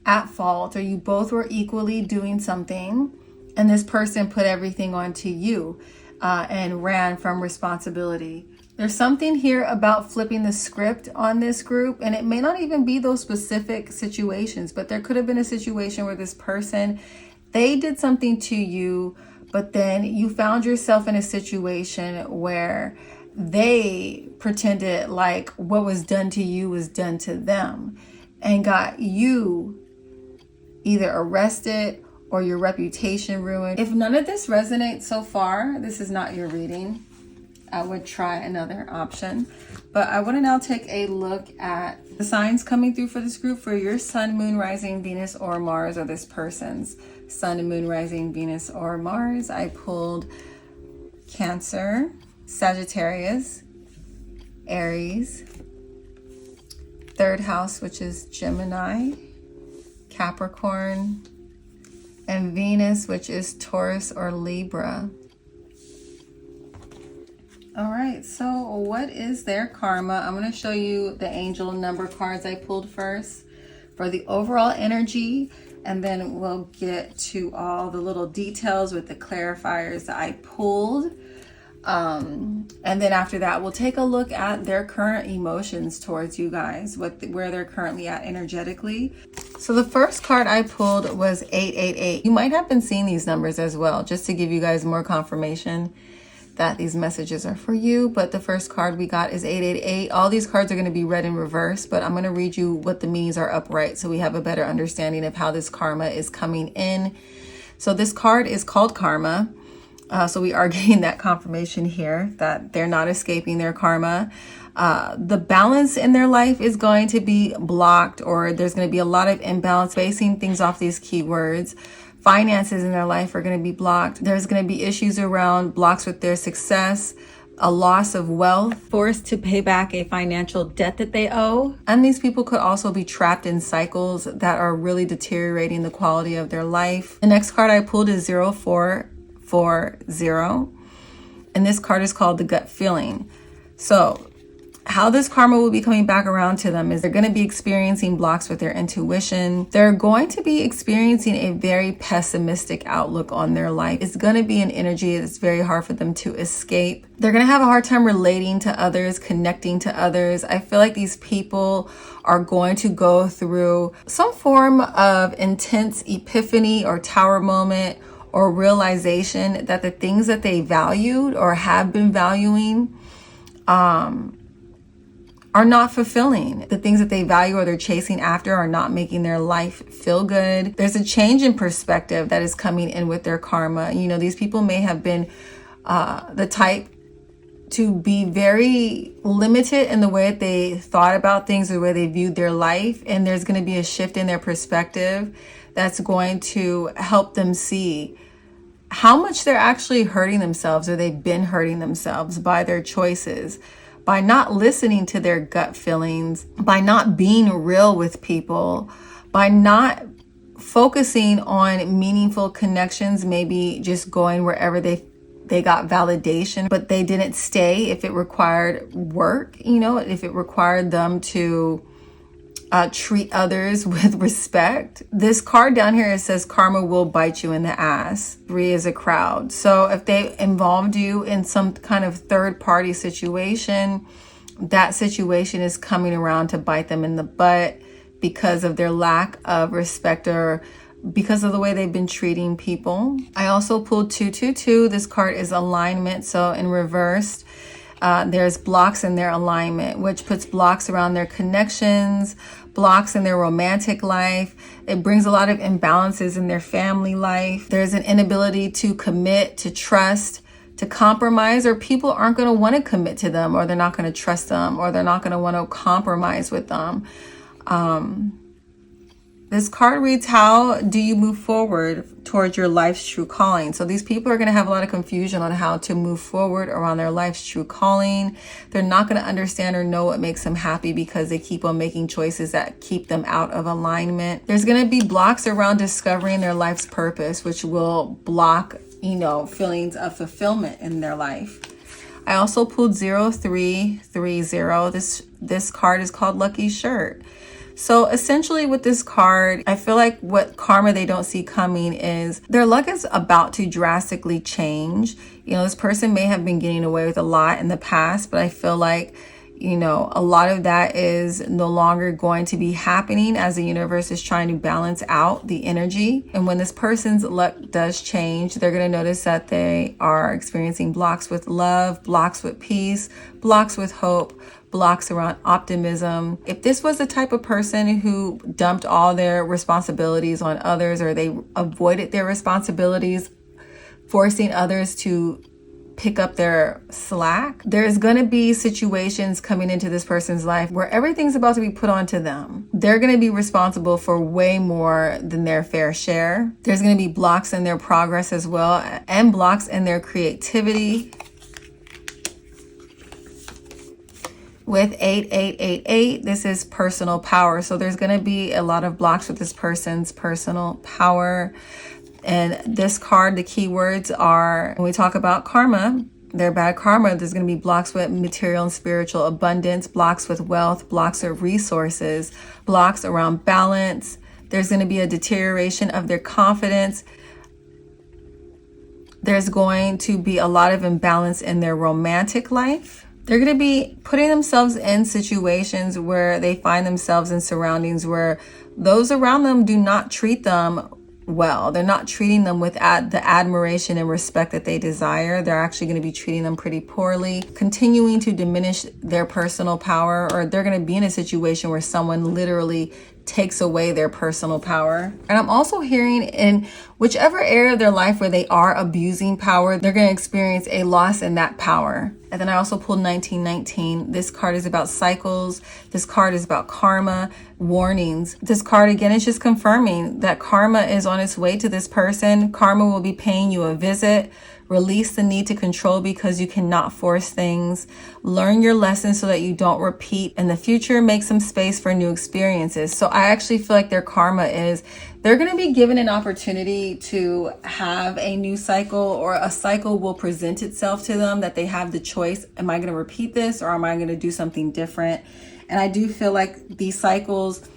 at fault, or you both were equally doing something, and this person put everything onto you and ran from responsibility. There's something here about flipping the script on this group, and it may not even be those specific situations, but there could have been a situation where this person, they did something to you, but then you found yourself in a situation where they pretended like what was done to you was done to them and got you either arrested or your reputation ruined. If none of this resonates so far, this is not your reading. I would try another option. But I want to now take a look at the signs coming through for this group for your sun, moon, rising, Venus, or Mars, or this person's sun, moon, rising, Venus, or Mars. I pulled Cancer, Sagittarius, Aries, third house, which is Gemini, Capricorn, and Venus, which is Taurus or Libra. All right, so what is their karma? I'm going to show you the angel number cards I pulled first for the overall energy, and then we'll get to all the little details with the clarifiers that I pulled. And then after that, we'll take a look at their current emotions towards you guys, where they're currently at energetically. So the first card I pulled was 888. You might have been seeing these numbers as well, just to give you guys more confirmation that these messages are for you. But the first card we got is 888. All these cards are going to be read in reverse, but I'm going to read you what the meanings are upright so we have a better understanding of how this karma is coming in. So this card is called karma. So we are getting that confirmation here that they're not escaping their karma. The balance in their life is going to be blocked, or there's going to be a lot of imbalance. Basing things off these keywords, finances in their life are going to be blocked. There's going to be issues around blocks with their success, a loss of wealth, forced to pay back a financial debt that they owe. And these people could also be trapped in cycles that are really deteriorating the quality of their life. The next card I pulled is 0440, and this card is called the gut feeling. So how this karma will be coming back around to them is they're going to be experiencing blocks with their intuition. They're going to be experiencing a very pessimistic outlook on their life. It's going to be an energy that's very hard for them to escape. They're going to have a hard time relating to others, connecting to others. I feel like these people are going to go through some form of intense epiphany or tower moment, or realization that the things that they valued or have been valuing are not fulfilling. The things that they value or they're chasing after are not making their life feel good. There's a change in perspective that is coming in with their karma. You know, these people may have been the type to be very limited in the way that they thought about things, the way they viewed their life. And there's going to be a shift in their perspective that's going to help them see how much they're actually hurting themselves, or they've been hurting themselves by their choices, by not listening to their gut feelings, by not being real with people, by not focusing on meaningful connections, maybe just going wherever they got validation, but they didn't stay if it required work, you know, if it required them to treat others with respect. This card down here, it says karma will bite you in the ass. 3 is a crowd. So if they involved you in some kind of third party situation, that situation is coming around to bite them in the butt because of their lack of respect, or because of the way they've been treating people. I also pulled 222. This card is alignment. So in reversed, there's blocks in their alignment, which puts blocks around their connections, blocks in their romantic life. It brings a lot of imbalances in their family life. There's an inability to commit, to trust, to compromise, or people aren't going to want to commit to them, or they're not going to trust them, or they're not going to want to compromise with them. This card reads, how do you move forward towards your life's true calling? So these people are going to have a lot of confusion on how to move forward around their life's true calling. They're not going to understand or know what makes them happy because they keep on making choices that keep them out of alignment. There's going to be blocks around discovering their life's purpose, which will block, you know, feelings of fulfillment in their life. I also pulled 0330. This card is called Lucky Shirt. So essentially with this card, I feel like what karma they don't see coming is their luck is about to drastically change. You know, this person may have been getting away with a lot in the past, but I feel like, you know, a lot of that is no longer going to be happening as the universe is trying to balance out the energy. And when this person's luck does change, they're going to notice that they are experiencing blocks with love, blocks with peace, blocks with hope, blocks around optimism. If this was the type of person who dumped all their responsibilities on others, or they avoided their responsibilities, forcing others to pick up their slack, there's going to be situations coming into this person's life where everything's about to be put onto them. They're going to be responsible for way more than their fair share. There's going to be blocks in their progress as well, and blocks in their creativity. With 8888, this is personal power. So there's going to be a lot of blocks with this person's personal power. And this card, the keywords are, when we talk about karma, their bad karma, there's going to be blocks with material and spiritual abundance, blocks with wealth, blocks with resources, blocks around balance. There's going to be a deterioration of their confidence, There's going to be a lot of imbalance in their romantic life. They're going to be putting themselves in situations where they find themselves in surroundings where those around them do not treat them well. They're not treating them with the admiration and respect that they desire. They're actually going to be treating them pretty poorly, continuing to diminish their personal power, or they're going to be in a situation where someone literally takes away their personal power. And I'm also hearing in whichever area of their life where they are abusing power, they're going to experience a loss in that power. And then I also pulled 1919. This card is about cycles. This card is about karma, warnings. This card again is just confirming that karma is on its way to this person. Karma will be paying you a visit. Release the need to control because you cannot force things. Learn your lessons so that you don't repeat in the future. Make some space for new experiences. So I actually feel like their karma is they're going to be given an opportunity to have a new cycle, or a cycle will present itself to them that they have the choice. Am I going to repeat this, or am I going to do something different? And I do feel like these cycles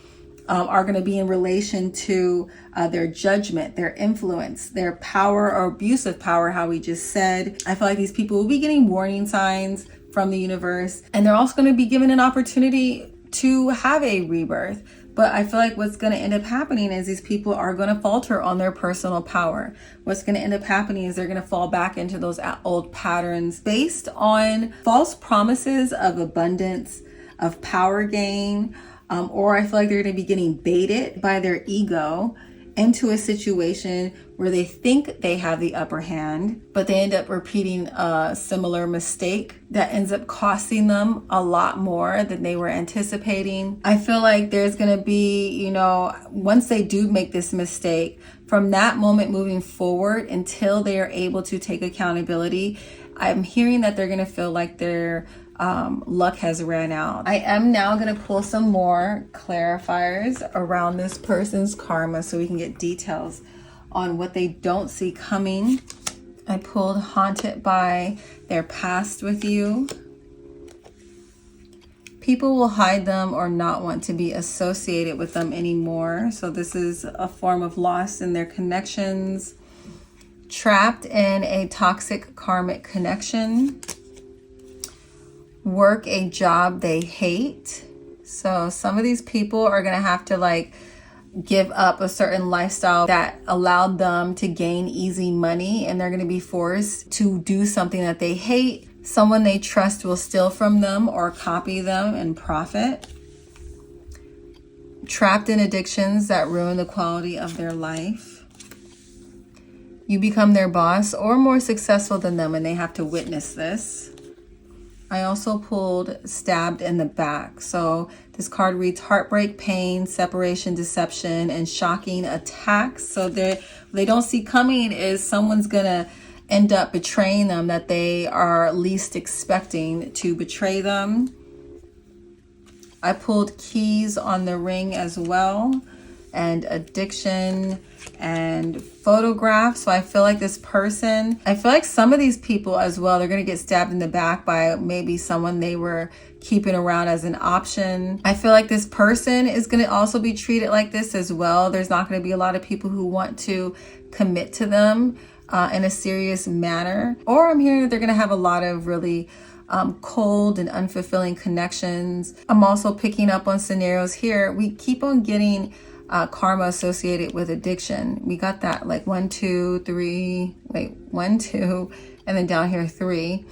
are going to be in relation to their judgment, their influence, their power or abuse of power, how we just said. I feel like these people will be getting warning signs from the universe, and they're also going to be given an opportunity to have a rebirth. But I feel like what's going to end up happening is these people are going to falter on their personal power. What's going to end up happening is they're going to fall back into those old patterns based on false promises of abundance, of power gain, or I feel like they're going to be getting baited by their ego into a situation where they think they have the upper hand, but they end up repeating a similar mistake that ends up costing them a lot more than they were anticipating. I feel like there's going to be, once they do make this mistake, from that moment moving forward until they are able to take accountability, I'm hearing that they're going to feel like their luck has ran out. I am now going to pull some more clarifiers around this person's karma so we can get details on what they don't see coming. I pulled haunted by their past with you. People will hide them or not want to be associated with them anymore. So this is a form of loss in their connections. Trapped in a toxic karmic connection. Work a job they hate. So some of these people are going to have to give up a certain lifestyle that allowed them to gain easy money, and they're going to be forced to do something that they hate. Someone they trust will steal from them or copy them and profit. Trapped in addictions that ruin the quality of their life. You become their boss or more successful than them, and they have to witness this. I also pulled stabbed in the back. So this card reads heartbreak, pain, separation, deception, and shocking attacks. So they don't see coming is someone's going to end up betraying them that they are least expecting to betray them. I pulled keys on the ring as well, and addiction and photograph. So I feel like some of these people as well, they're going to get stabbed in the back by maybe someone they were keeping around as an option. I feel like this person is going to also be treated like this as well. There's not going to be a lot of people who want to commit to them in a serious manner. Or I'm hearing that they're going to have a lot of really cold and unfulfilling connections. I'm also picking up on scenarios here. We keep on getting karma associated with addiction. We got that 1, 2, 3, 1, 2, and then down here 3.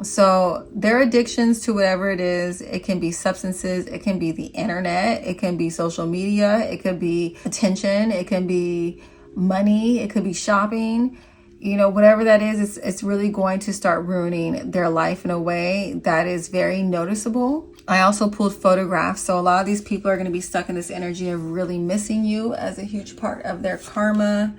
So their addictions to whatever it is, it can be substances, it can be the internet, it can be social media, it could be attention, it can be money, it could be shopping. Whatever that is, it's really going to start ruining their life in a way that is very noticeable. I also pulled photographs. So a lot of these people are going to be stuck in this energy of really missing you as a huge part of their karma,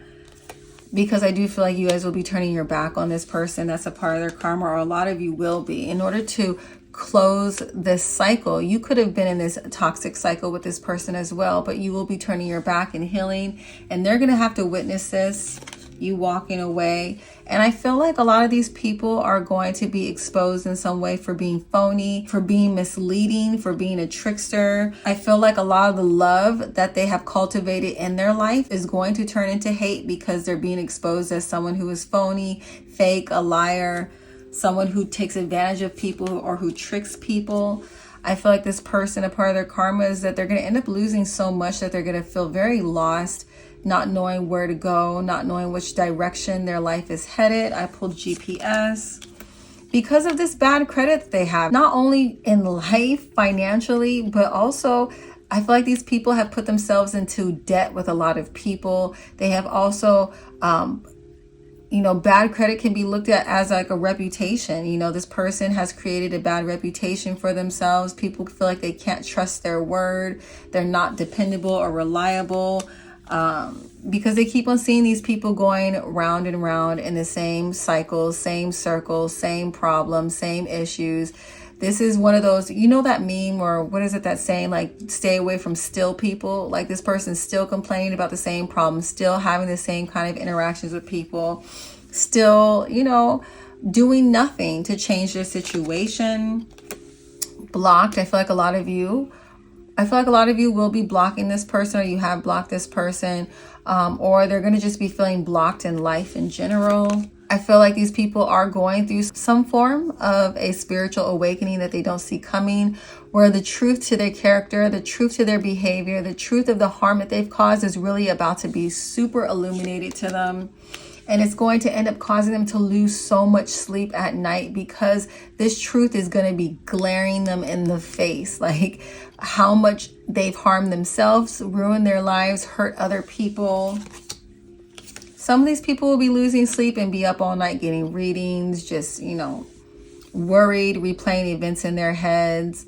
because I do feel like you guys will be turning your back on this person. That's a part of their karma, or a lot of you will be. In order to close this cycle, you could have been in this toxic cycle with this person as well, but you will be turning your back and healing, and they're going to have to witness this you walking away. And I feel like a lot of these people are going to be exposed in some way for being phony, for being misleading, for being a trickster. I feel like a lot of the love that they have cultivated in their life is going to turn into hate because they're being exposed as someone who is phony, fake, a liar, someone who takes advantage of people or who tricks people. I feel like this person, a part of their karma is that they're going to end up losing so much that they're going to feel very lost, not knowing where to go, not knowing which direction their life is headed. I pulled GPS because of this bad credit that they have, not only in life financially, but also I feel like these people have put themselves into debt with a lot of people. They have also, bad credit can be looked at as like a reputation. This person has created a bad reputation for themselves. People feel like they can't trust their word. They're not dependable or reliable. Because they keep on seeing these people going round and round in the same cycles, same circles, same problems, same issues. This is one of those, that meme, or what is it that saying, like, stay away from still people. Like, this person's still complaining about the same problems, still having the same kind of interactions with people, still, doing nothing to change their situation. Blocked. I feel like a lot of you will be blocking this person, or you have blocked this person, or they're going to just be feeling blocked in life in general. I feel like these people are going through some form of a spiritual awakening that they don't see coming, where the truth to their character, the truth to their behavior, the truth of the harm that they've caused is really about to be super illuminated to them. And it's going to end up causing them to lose so much sleep at night because this truth is going to be glaring them in the face. Like how much they've harmed themselves, ruined their lives, hurt other people. Some of these people will be losing sleep and be up all night getting readings, just, worried, replaying events in their heads,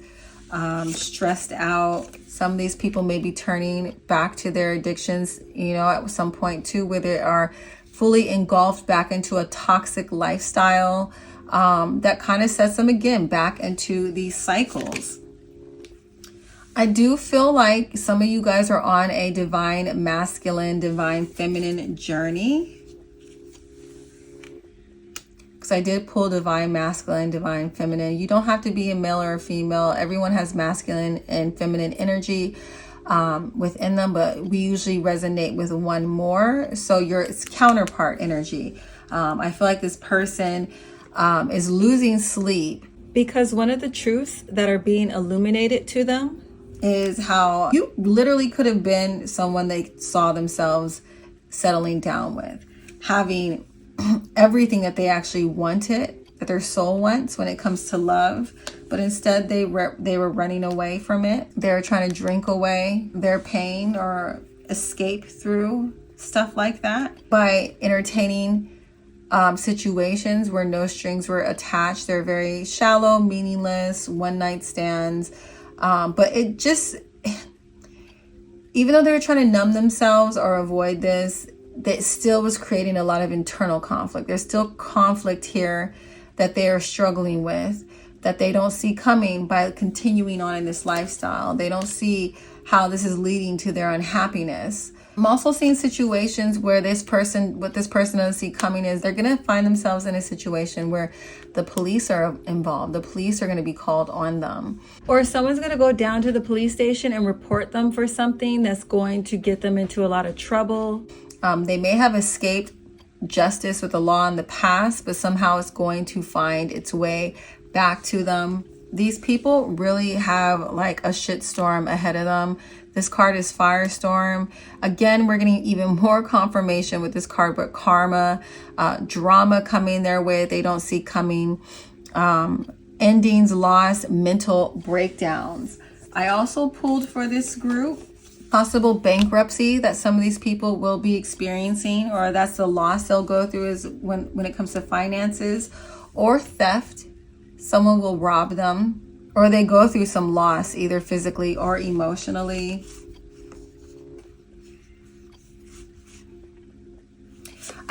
stressed out. Some of these people may be turning back to their addictions, at some point too, where they are fully engulfed back into a toxic lifestyle that kind of sets them again back into these cycles. I do feel like some of you guys are on a divine masculine, divine feminine journey. Because I did pull divine masculine, divine feminine. You don't have to be a male or a female. Everyone has masculine and feminine energy within them, but we usually resonate with one more. So it's counterpart energy. I feel like this person is losing sleep because one of the truths that are being illuminated to them is how you literally could have been someone they saw themselves settling down with, having everything that they actually wanted, that their soul wants when it comes to love, but instead they were running away from it. They were trying to drink away their pain or escape through stuff like that by entertaining situations where no strings were attached. They're very shallow, meaningless, one-night stands. But it just, even though they were trying to numb themselves or avoid this, that still was creating a lot of internal conflict. There's still conflict here that they are struggling with, that they don't see coming by continuing on in this lifestyle. They don't see how this is leading to their unhappiness. I'm also seeing situations where what this person doesn't see coming is they're going to find themselves in a situation where the police are involved. The police are going to be called on them. Or someone's going to go down to the police station and report them for something that's going to get them into a lot of trouble. They may have escaped justice with the law in the past, but somehow it's going to find its way back to them. These people really have like a shitstorm ahead of them. This card is Firestorm. Again, we're getting even more confirmation with this card, but karma, drama coming their way they don't see coming, endings, loss, mental breakdowns. I also pulled for this group possible bankruptcy that some of these people will be experiencing, or that's the loss they'll go through is when it comes to finances, or theft. Someone will rob them, or they go through some loss, either physically or emotionally.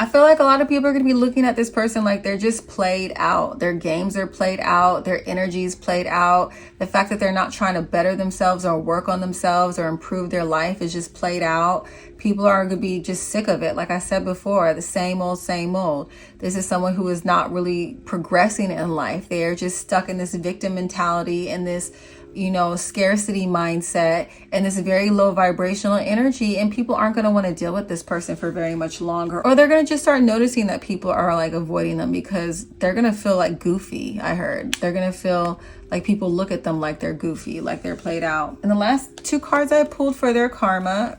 I feel like a lot of people are going to be looking at this person like they're just played out. Their games are played out. Their energy is played out. The fact that they're not trying to better themselves or work on themselves or improve their life is just played out. People are going to be just sick of it. Like I said before, the same old, same old. This is someone who is not really progressing in life. They are just stuck in this victim mentality and this, scarcity mindset and this very low vibrational energy, and people aren't going to want to deal with this person for very much longer, or they're going to just start noticing that people are like avoiding them because they're going to feel like goofy. I heard they're going to feel like people look at them like they're goofy, like they're played out. And the last two cards I pulled for their karma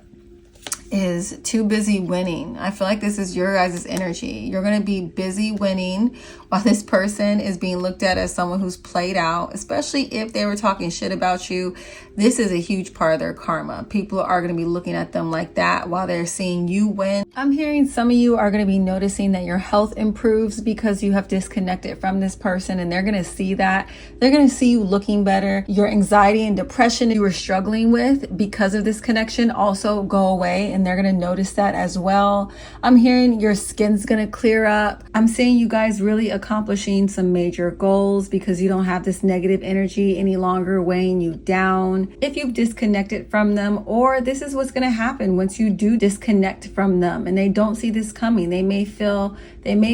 is too busy winning. I feel like this is your guys' energy. You're going to be busy winning while this person is being looked at as someone who's played out, especially if they were talking shit about you. This is a huge part of their karma. People are going to be looking at them like that while they're seeing you win. I'm hearing some of you are going to be noticing that your health improves because you have disconnected from this person, and they're going to see that. They're going to see you looking better. Your anxiety and depression you were struggling with because of this connection also go away, and they're going to notice that as well. I'm hearing your skin's going to clear up. I'm seeing you guys really accomplishing some major goals because you don't have this negative energy any longer weighing you down if you've disconnected from them. Or this is what's going to happen once you do disconnect from them and they don't see this coming. They may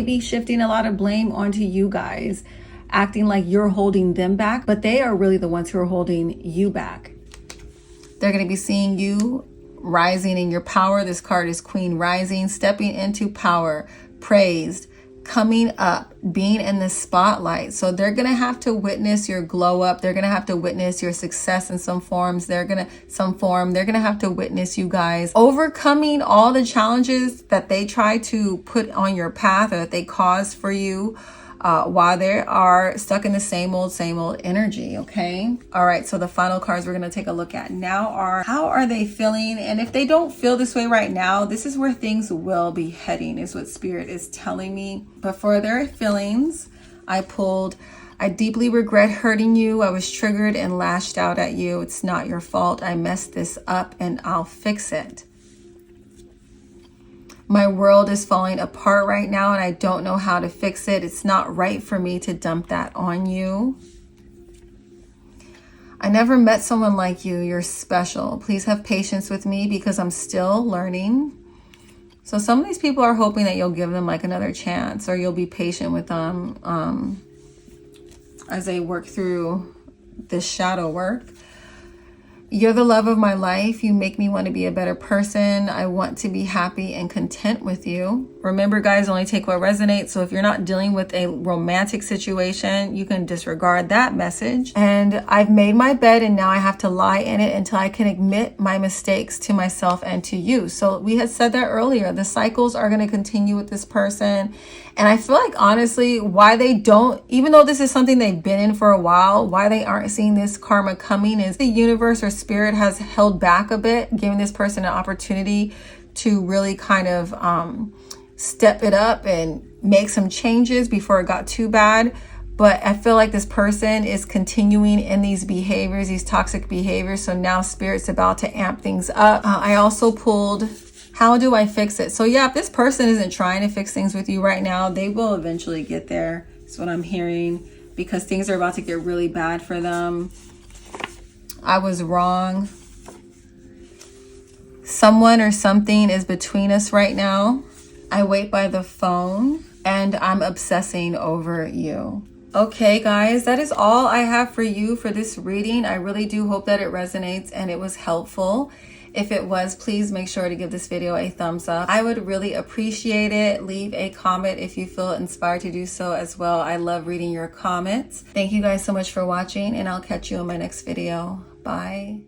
be shifting a lot of blame onto you guys, acting like you're holding them back, but they are really the ones who are holding you back. They're going to be seeing you rising in your power. This card is Queen Rising, stepping into power, praised, coming up, being in the spotlight. So they're going to have to witness your glow up. They're going to have to witness your success in some forms. They're going to have to witness you guys overcoming all the challenges that they try to put on your path or that they cause for you while they are stuck in the same old energy. Okay. All right. So the final cards we're going to take a look at now are, how are they feeling? And if they don't feel this way right now, this is where things will be heading, is what Spirit is telling me. But for their feelings, I pulled, I deeply regret hurting you. I was triggered and lashed out at you. It's not your fault. I messed this up and I'll fix it. My world is falling apart right now and I don't know how to fix it. It's not right for me to dump that on you. I never met someone like you. You're special. Please have patience with me because I'm still learning. So some of these people are hoping that you'll give them like another chance, or you'll be patient with them as they work through this shadow work. You're the love of my life. You make me want to be a better person. I want to be happy and content with you. Remember, guys, only take what resonates. So if you're not dealing with a romantic situation, you can disregard that message. And I've made my bed and now I have to lie in it until I can admit my mistakes to myself and to you. So we had said that earlier. The cycles are going to continue with this person. And I feel like, honestly, why they don't, even though this is something they've been in for a while, why they aren't seeing this karma coming is the universe or spirit has held back a bit, giving this person an opportunity to really kind of step it up and make some changes before it got too bad. But I feel like this person is continuing in these behaviors, these toxic behaviors. So now Spirit's about to amp things up. I also pulled, how do I fix it? So yeah, if this person isn't trying to fix things with you right now, they will eventually get there. That's what I'm hearing, because things are about to get really bad for them. I was wrong. Someone or something is between us right now. I wait by the phone and I'm obsessing over you. Okay, guys, that is all I have for you for this reading. I really do hope that it resonates and it was helpful. If it was, please make sure to give this video a thumbs up. I would really appreciate it. Leave a comment if you feel inspired to do so as well. I love reading your comments. Thank you guys so much for watching, and I'll catch you in my next video. Bye.